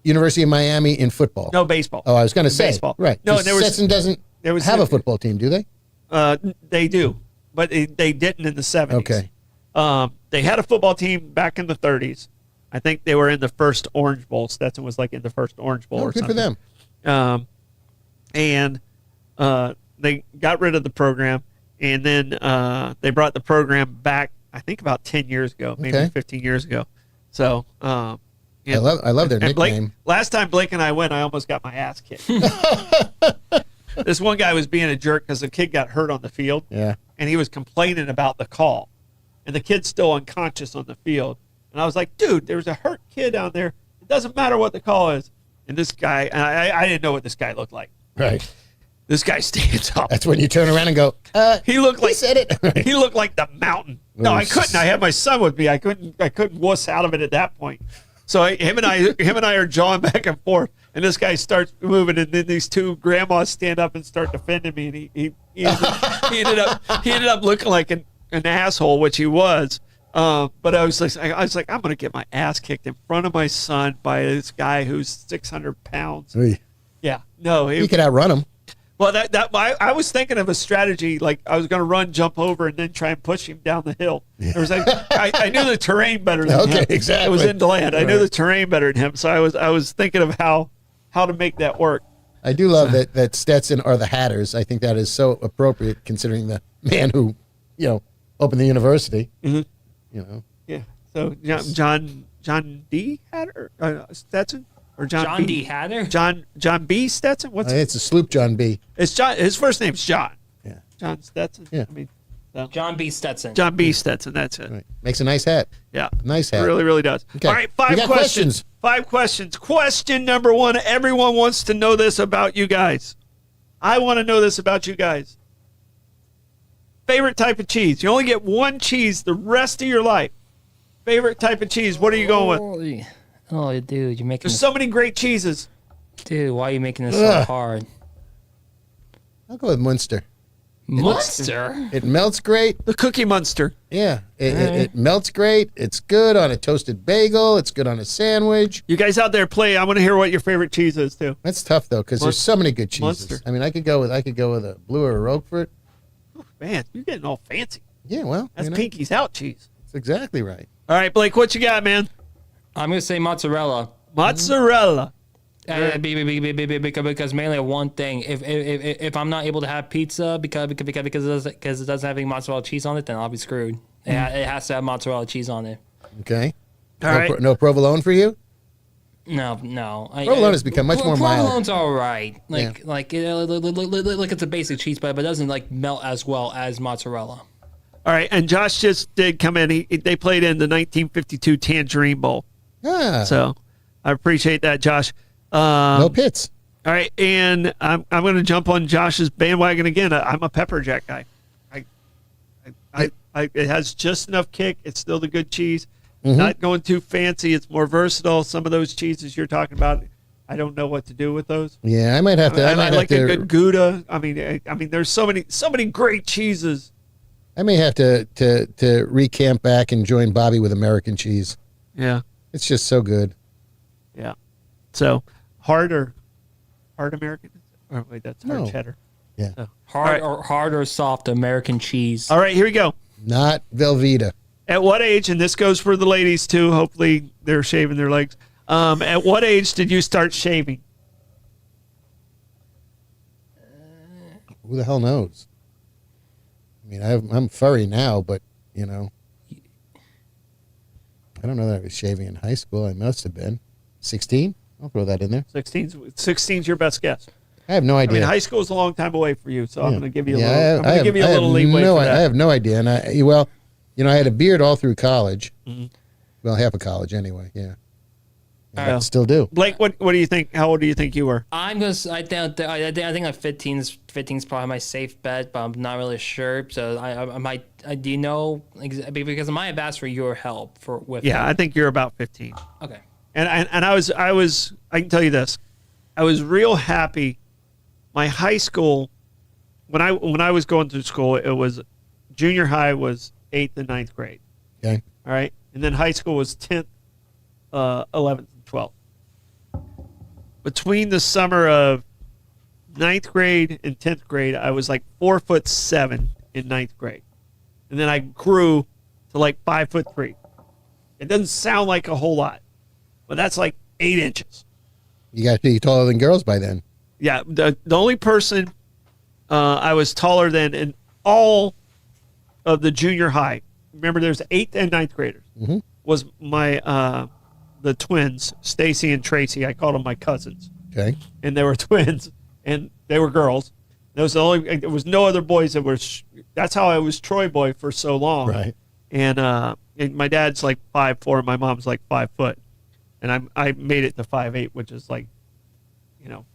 University of Miami in football. No, baseball. Oh, I was going to say Baseball. right. No, 'Cause there was- Stetson doesn't there was- have a football team, do they? They do. But they didn't in the 70s. Okay. They had a football team back in the 30s. I think they were in the first Orange Bowl. Stetson was like in the first Orange Bowl Oh, or good something. for them. And they got rid of the program, and then they brought the program back. I think about 10 years ago, maybe Okay. 15 years ago. So I love their and Blake, nickname. last time Blake and I went, I almost got my ass kicked. This one guy was being a jerk because the kid got hurt on the field, Yeah. and he was complaining about the call, and the kid's still unconscious on the field. And I was like, dude, there's a hurt kid down there. It doesn't matter what the call is. And this guy, and I didn't know what this guy looked like. Right. This guy stands up. That's when you turn around and go, He looked like said it. he looked like the mountain. No, I couldn't. I had my son with me. I couldn't wuss out of it at that point. So him and I are jawing back and forth, and this guy starts moving, and then these 2 grandmas stand up and start defending me, and he ended up looking like an asshole, which he was. But I was like, I'm gonna get my ass kicked in front of my son by this guy who's 600 pounds. Yeah, no, You could outrun him. well, I was thinking of a strategy, like I was going to run, jump over, and then try and push him down the hill. It was like I knew the terrain better than him. Okay, exactly. It was in DeLand. I knew Right. the terrain better than him, so I was thinking of how to make that work. I do love that Stetson are the Hatters. I think that is so appropriate considering the man who, opened the university. Mm-hmm. You know. Yeah. So John D. Hatter Stetson or John B? D. Hatter. John B. Stetson. What's It's a sloop John B. it's John? His first name's John. Yeah. John Stetson. Yeah. I mean, John B. Stetson. John B. Stetson. That's it. Right. Makes a nice hat. Yeah. Nice It hat. really, really does. Okay. All right, We 5 got questions. 5 questions. Question number 1. Everyone wants to know this about you guys. I want to know this about you guys. Favorite type of cheese. You only get one cheese the rest of your life. Favorite type of cheese. What are you going with? Oh, dude, you're making There's this, so many great cheeses. dude. Why are you making this so Ugh. hard? I'll go with Munster. Munster. It melts great. The Cookie Monster. Yeah. It melts great. It's good on a toasted bagel. It's good on a sandwich. You guys out there play. I want to hear what your favorite cheese is too. That's tough though, because there's so many good cheeses. Munster. I mean, I could go with a Blue or a Roquefort. Man, you're getting all fancy. Yeah, well, That's Pinky's out cheese. That's exactly right. All right, Blake, what you got, man? I'm gonna say mozzarella. Mozzarella. Because mainly one thing, if I'm not able to have pizza because it doesn't have any mozzarella cheese on it, then I'll be screwed. It has to have mozzarella cheese on it. Okay. All right. No provolone for you? No. Provolone has become much more mild. Provolone's all right. Like it's a basic cheese, but it doesn't like melt as well as mozzarella. All right, and Josh just did come in. They played in the 1952 Tangerine Bowl. Ah, So I appreciate that, Josh. no pits. All right, and I'm going to jump on Josh's bandwagon again. I'm a pepper jack guy. It has just enough kick. It's still the good cheese. Not going too fancy. It's more versatile. Some of those cheeses you're talking about, I don't know what to do with those. Yeah, I might have to. I like a good Gouda. I mean, there's so many great cheeses. I may have to recamp back and join Bobby with American cheese. Yeah, It's just so good. yeah. So hard American? Or wait, that's hard No. cheddar. Yeah. So, Hard or soft American cheese. all right, here we go. Not Velveeta. At what age, and this goes for the ladies too, hopefully they're shaving their legs. At what age did you start shaving? Who the hell knows? I mean, I'm furry now, but, you know, I don't know that I was shaving in high school. I must have been. 16? I'll throw that in there. 16's your best guess. I have no I idea. mean, high school is a long time away for you, so I'm going to give you a Yeah, little. I'm going to give you a I little have leeway for that. I have no idea. And I had a beard all through college. Mm-hmm. Well, half of college anyway. Yeah. Yeah. I still do. Blake, what do you think? How old do you think you were? I think like 15 is probably my safe bet, but I'm not really sure. So I might. Do you know? Because I might have asked for your help with. Yeah, I think you're about 15. Okay. And I was. I can tell you this. I was real happy. My high school, when I was going through school, it was junior high was 8th and 9th grade. Okay. All right, and then high school was 10th, 11th, and 12th. Between the summer of 9th grade and 10th grade, I was like 4'7" in 9th grade, and then I grew to like 5'3". It doesn't sound like a whole lot, but that's like 8 inches. You got to be taller than girls by then. Yeah, the only person I was taller than in all of the junior high. Remember, there's 8th and 9th graders. Mhm. Was my the twins, Stacy and Tracy. I called them my cousins, Okay. and they were twins, and they were girls. There was no other boys that were. That's how I was Troy boy for so long. Right. And my dad's like 5'4", my mom's like 5 foot, and I made it to 5'8", which is like,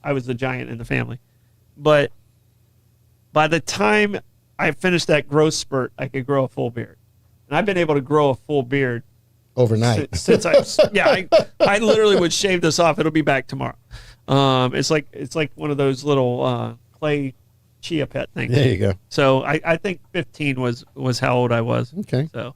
I was the giant in the family. But by the time I finished that growth spurt, I could grow a full beard, and I've been able to grow a full beard Overnight. since I literally would shave this off. It'll be back tomorrow. It's like one of those little clay chia pet things. There you go. So I think 15 was how old I was. Okay. So,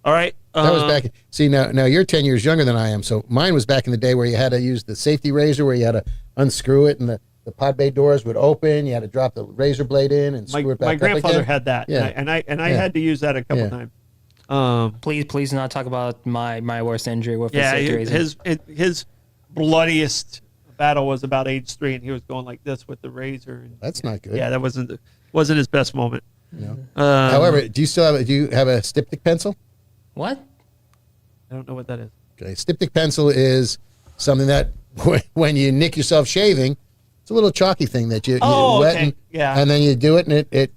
all right. That was back. See, now you're 10 years younger than I am. So mine was back in the day where you had to use the safety razor, where you had to unscrew it and the pod bay doors would open. You had to drop the razor blade in and screw it back My up grandfather again. had that. Yeah. And I Yeah. had to use that a couple Yeah. times. Please not talk about my worst injury with the Yeah, safety razor. his bloodiest battle was about age 3, and he was going like this with the razor. And, That's not good. yeah, that wasn't his best moment. No. Um, However, do you have a styptic pencil? What? I don't know what that is. Okay. Styptic pencil is something that when you nick yourself shaving, it's a little chalky thing that you Oh, wet okay. and, Yeah. and then you do it and it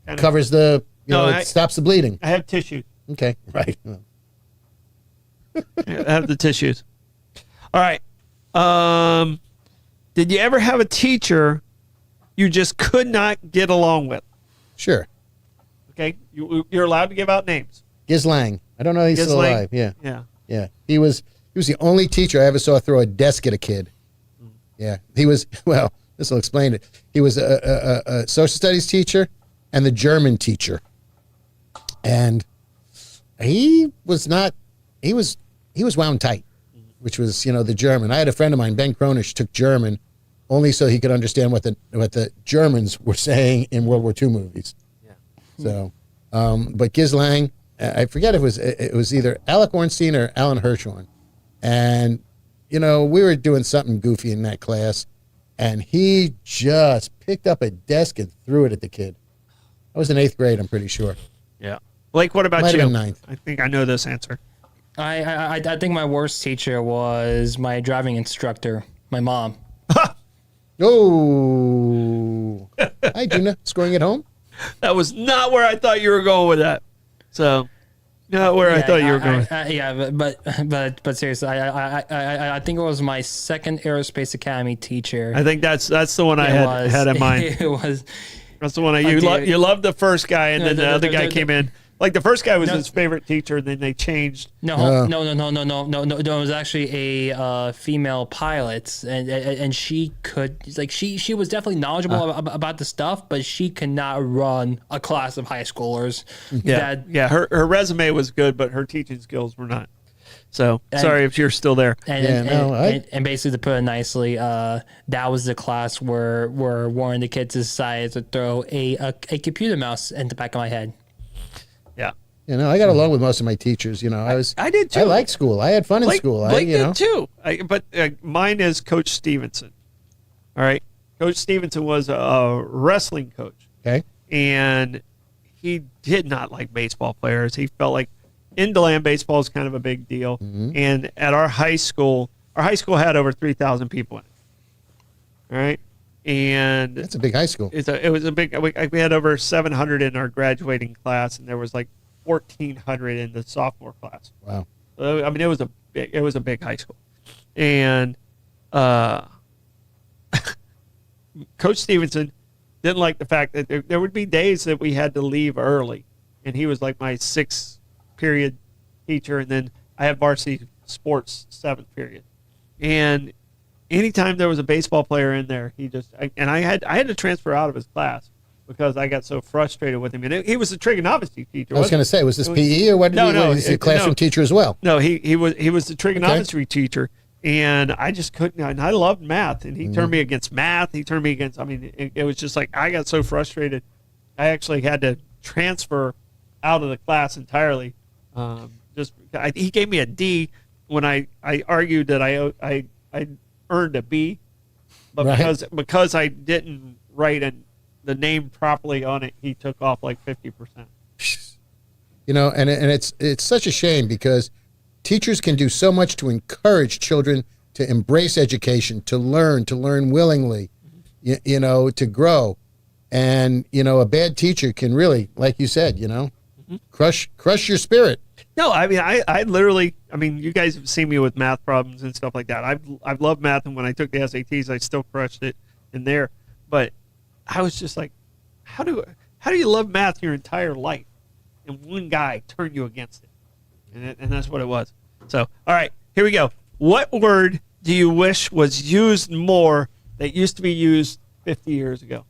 Kinda- covers it I- stops the bleeding. I have tissues. Okay. Right. I have the tissues. All right. Did you ever have a teacher you just could not get along with? Sure. Okay, you're allowed to give out names. Giz Lang. I don't know if he's Giz still Lang? alive. Yeah. Yeah. Yeah. He was the only teacher I ever saw throw a desk at a kid. Yeah. He was, well, this will explain it. He was a social studies teacher and the German teacher. And he was wound tight, which was, the German. I had a friend of mine, Ben Kronish, took German only so he could understand what the Germans were saying in World War II movies. Yeah. So, but Giz Lang, I forget if it was either Alec Ornstein or Alan Hirschhorn. And, we were doing something goofy in that class, and he just picked up a desk and threw it at the kid. I was in 8th grade, I'm pretty sure. Yeah. Blake, what about Might have you? been 9th. I think I know this answer. I think my worst teacher was my driving instructor, my mom. Oh, hi, Gina. Scoring at home? That was not where I thought you were going with that. So, not where I thought you were going. Yeah, but seriously, I think it was my second aerospace academy teacher. I think that's the one I had in mind. It was. That's the one you loved the first guy, and then the other guy came in. Like the first guy was his favorite teacher, and then they changed. No. It was actually a female pilot, and she could she was definitely knowledgeable about the stuff, but she could not run a class of high schoolers. Yeah. Her resume was good, but her teaching skills were not. So sorry if you're still there. And basically, to put it nicely, that was the class where one of the kids decided to throw a computer mouse in the back of my head. Yeah. I got along with most of my teachers. I did too. I liked school. I had fun in school. Blake did too. But mine is Coach Stevenson. All right. Coach Stevenson was a wrestling coach. Okay. And he did not like baseball players. He felt like in DeLand baseball is kind of a big deal. Mm-hmm. And at our high school had over 3,000 people in it. All right. And that's a big high school. It was a big. We had over 700 in our graduating class, and there was like 1,400 in the sophomore class. Wow. I mean, it was a big high school, and Coach Stevenson didn't like the fact that there would be days that we had to leave early, and he was like my 6th period teacher, and then I had varsity sports 7th period, and anytime there was a baseball player in there, I had to transfer out of his class because I got so frustrated with him. And he was a trigonometry teacher. I was going to say, was this PE or what? Was he a classroom teacher as well? No, he was the trigonometry teacher, and I just couldn't. And I loved math, and he turned me against math. He turned me against. I mean, it was just like I got so frustrated, I actually had to transfer out of the class entirely. He gave me a D when I argued that I earned a B, but because I didn't write the name properly on it, he took off like 50%. And it's such a shame because teachers can do so much to encourage children to embrace education, to learn willingly, to grow. And, a bad teacher can really, like you said, crush your spirit. No, I mean, I literally, you guys have seen me with math problems and stuff like that. I've loved math, and when I took the SATs, I still crushed it in there. But I was just like, how do you love math your entire life, and one guy turn you against it? And that's what it was. So, all right, here we go. What word do you wish was used more that used to be used 50 years ago?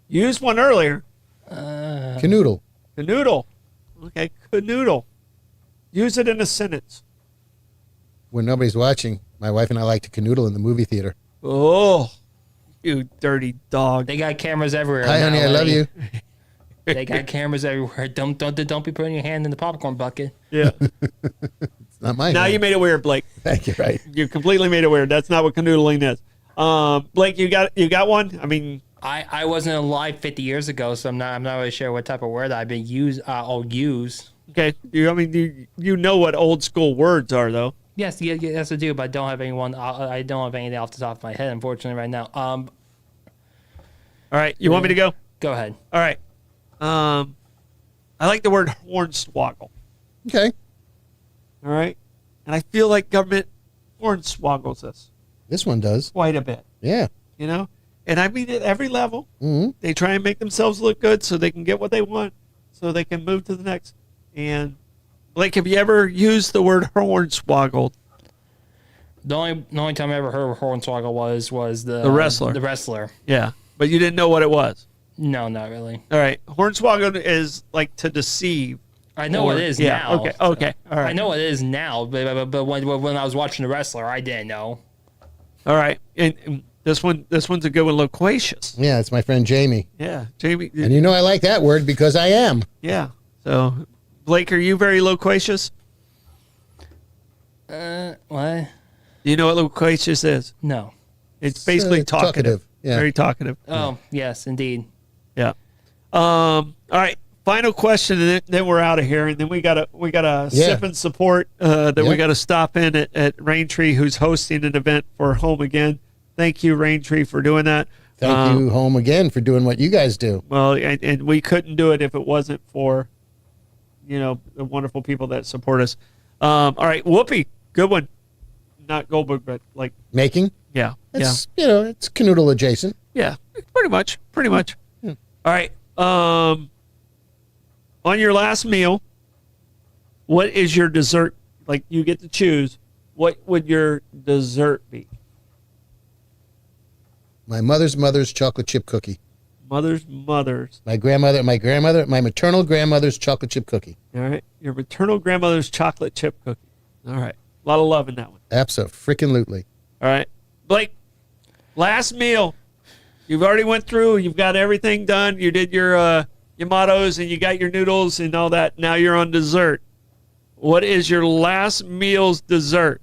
Used one earlier. Canoodle. Canoodle. Okay, canoodle. Use it in a sentence. When nobody's watching, my wife and I like to canoodle in the movie theater. Oh, you dirty dog. They got cameras everywhere. Hi, honey, I love you. They got cameras everywhere. Don't be putting your hand in the popcorn bucket. Yeah. It's not mine. Now you made it weird, Blake. Thank you, right. You completely made it weird. That's not what canoodling is. Blake, you got one? I wasn't alive 50 years ago, so I'm not really sure what type of word I've been I'll use. Okay. You know what old school words are, though. Yes, I do, but I don't have anyone. I don't have anything off the top of my head, unfortunately, right now. All right, you want me to go? Go ahead. All right. I like the word hornswoggle. Okay. All right, and I feel like government hornswoggles us. This one does quite a bit. Yeah. And I mean at every level, mm-hmm. They try and make themselves look good so they can get what they want, so they can move to the next. And Blake, have you ever used the word hornswoggled? The only time I ever heard hornswoggle was the wrestler. The wrestler. Yeah, but you didn't know what it was. No, not really. All right, hornswoggled is like to deceive. I know what it is now. Okay, all right. I know what it is now, but when I was watching the wrestler, I didn't know. All right, and this one's a good one. Loquacious. Yeah, it's my friend Jamie. Yeah, Jamie. And I like that word because I am. Yeah. So, Blake, are you very loquacious? What? Do you know what loquacious is? No. It's basically talkative. Yeah. Very talkative. Oh, yes, indeed. Yeah. All right. Final question, and then we're out of here. And then we got a sip and support that we got to stop in at Raintree, who's hosting an event for Home Again. Thank you, Raintree, for doing that. Thank you, Home Again, for doing what you guys do. Well, and we couldn't do it if it wasn't for, the wonderful people that support us. All right, Whoopi, good one. Not Goldberg, but like Making? yeah, It's, it's canoodle adjacent. yeah, pretty much. Yeah. All right. On your last meal, what is your dessert? Like, you get to choose. What would your dessert be? My mother's chocolate chip cookie. Mother's. My maternal grandmother's chocolate chip cookie. All right. Your maternal grandmother's chocolate chip cookie. All right. A lot of love in that one. Abso-freaking-lutely. All right. Blake, last meal. You've already went through. You've got everything done. You did your mottos and you got your noodles and all that. Now you're on dessert. What is your last meal's dessert?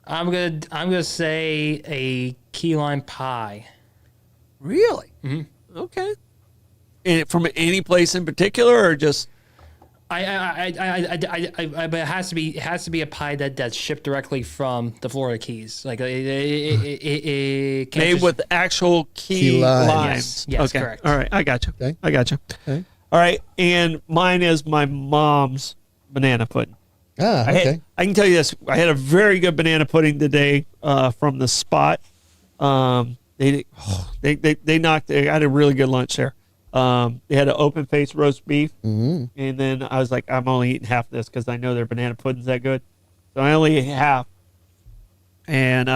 I'm gonna say a key lime pie. Really? Mm-hmm. Okay. And from any place in particular, or just? But it has to be a pie that's shipped directly from the Florida Keys. Like it can't Made just- with actual key limes. limes. Yes, okay. correct. All right, I got you. Okay. I got you. Okay. All right, and mine is my mom's banana pudding. Ah, okay. I can tell you this: I had a very good banana pudding today from the Spot. They knocked. I had a really good lunch there. They had an open face roast beef, and then I was like, I'm only eating half of this because I know their banana pudding's that good. So I only ate half, and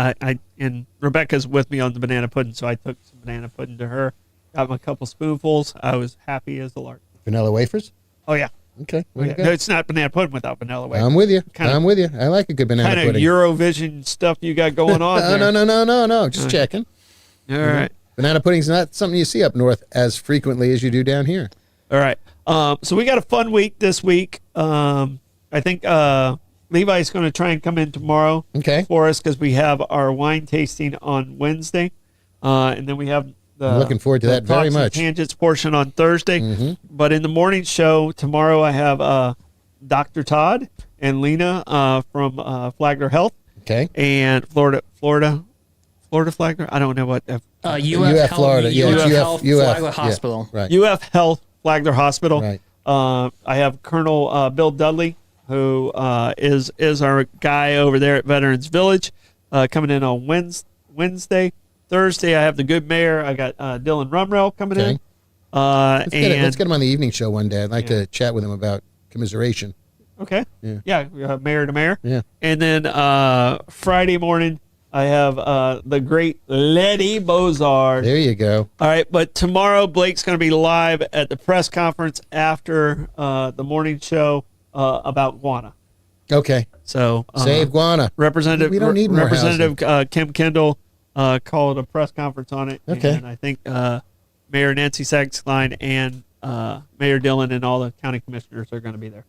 and Rebecca's with me on the banana pudding, so I took some banana pudding to her. Got a couple spoonfuls. I was happy as a lark. Vanilla wafers? Oh yeah, Okay. oh, yeah. No, it's not banana pudding without vanilla wafers. I'm with you. Kinda- I'm with you. I like a good banana Kind of pudding. Eurovision stuff you got going on there. No. Just checking. All right. Banana pudding's not something you see up north as frequently as you do down here. All right. So we got a fun week this week. I think Levi's going to try and come in tomorrow Okay. for us because we have our wine tasting on Wednesday. And then we have the I'm looking forward to the that very Talks and much. Tangents portion on Thursday. But in the morning show tomorrow, I have Dr. Todd and Lena from Flagler Health Okay. and Florida Flagler. I don't know what. UF UF Florida. Yeah, it's UF UF Health Flagler yeah, Hospital. Right. UF Health Flagler Hospital. Right. I have Colonel Bill Dudley, who is our guy over there at Veterans Village, coming in on Wednesday. Thursday, I have the good mayor. I got Dylan Rumrell coming in. Okay. Let's And get him on the evening show one day. I'd like to chat with him about commiseration. okay, Yeah. mayor to mayor. Yeah. And then Friday morning, I have the great Letty Bozard. There you go. All right, but tomorrow Blake's going to be live at the press conference after the morning show about guana. Okay. So Save guana. Representative We don't need more Representative Kim Kendall called a press conference on it. Okay. And I think Mayor Nancy Sagstein and Mayor Dillon and all the county commissioners are going to be there.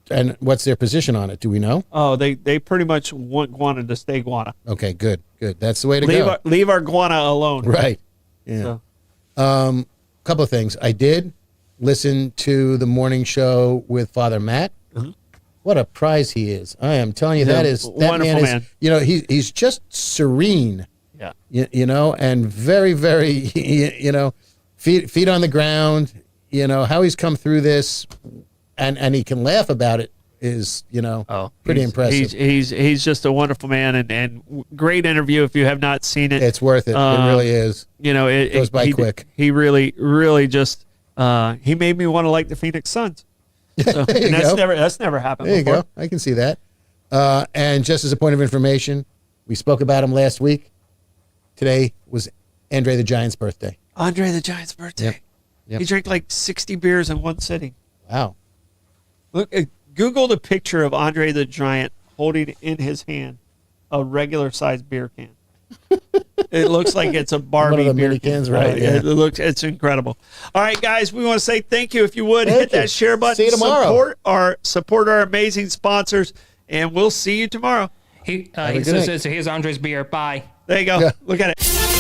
And what's their position on it? Do we know? Oh, they pretty much want guana to stay guana. Okay, good. That's the way to go. Leave our guana alone. Right. Yeah. So, Couple of things. I did listen to the morning show with Father Matt. What a prize he is! I am telling you, He's a that wonderful man is. man. He's just serene. yeah. And very, very, feet on the ground. How he's come through this, and he can laugh about it is, pretty impressive. He's just a wonderful man and great interview. If you have not seen it, It's worth it. It really is. it goes by he, quick. He really just he made me want to like the Phoenix Suns. So, There you and go. that's never happened There you before. go. I can see that. And just as a point of information, we spoke about him last week. Today was Andre the Giant's birthday. Andre the Giant's birthday. Yep. He drank like 60 beers in one sitting. Wow. Look, Google the picture of Andre the Giant holding in his hand a regular sized beer can. It looks like it's a Barbie One of the beer mini can. cans, right, yeah. It's incredible. All right, guys, we want to say thank you. If you would Thank hit you. that share button. See you tomorrow. Support our amazing sponsors, and we'll see you tomorrow. So good night. here's Andre's beer. Bye. There you go. Yeah. Look at it.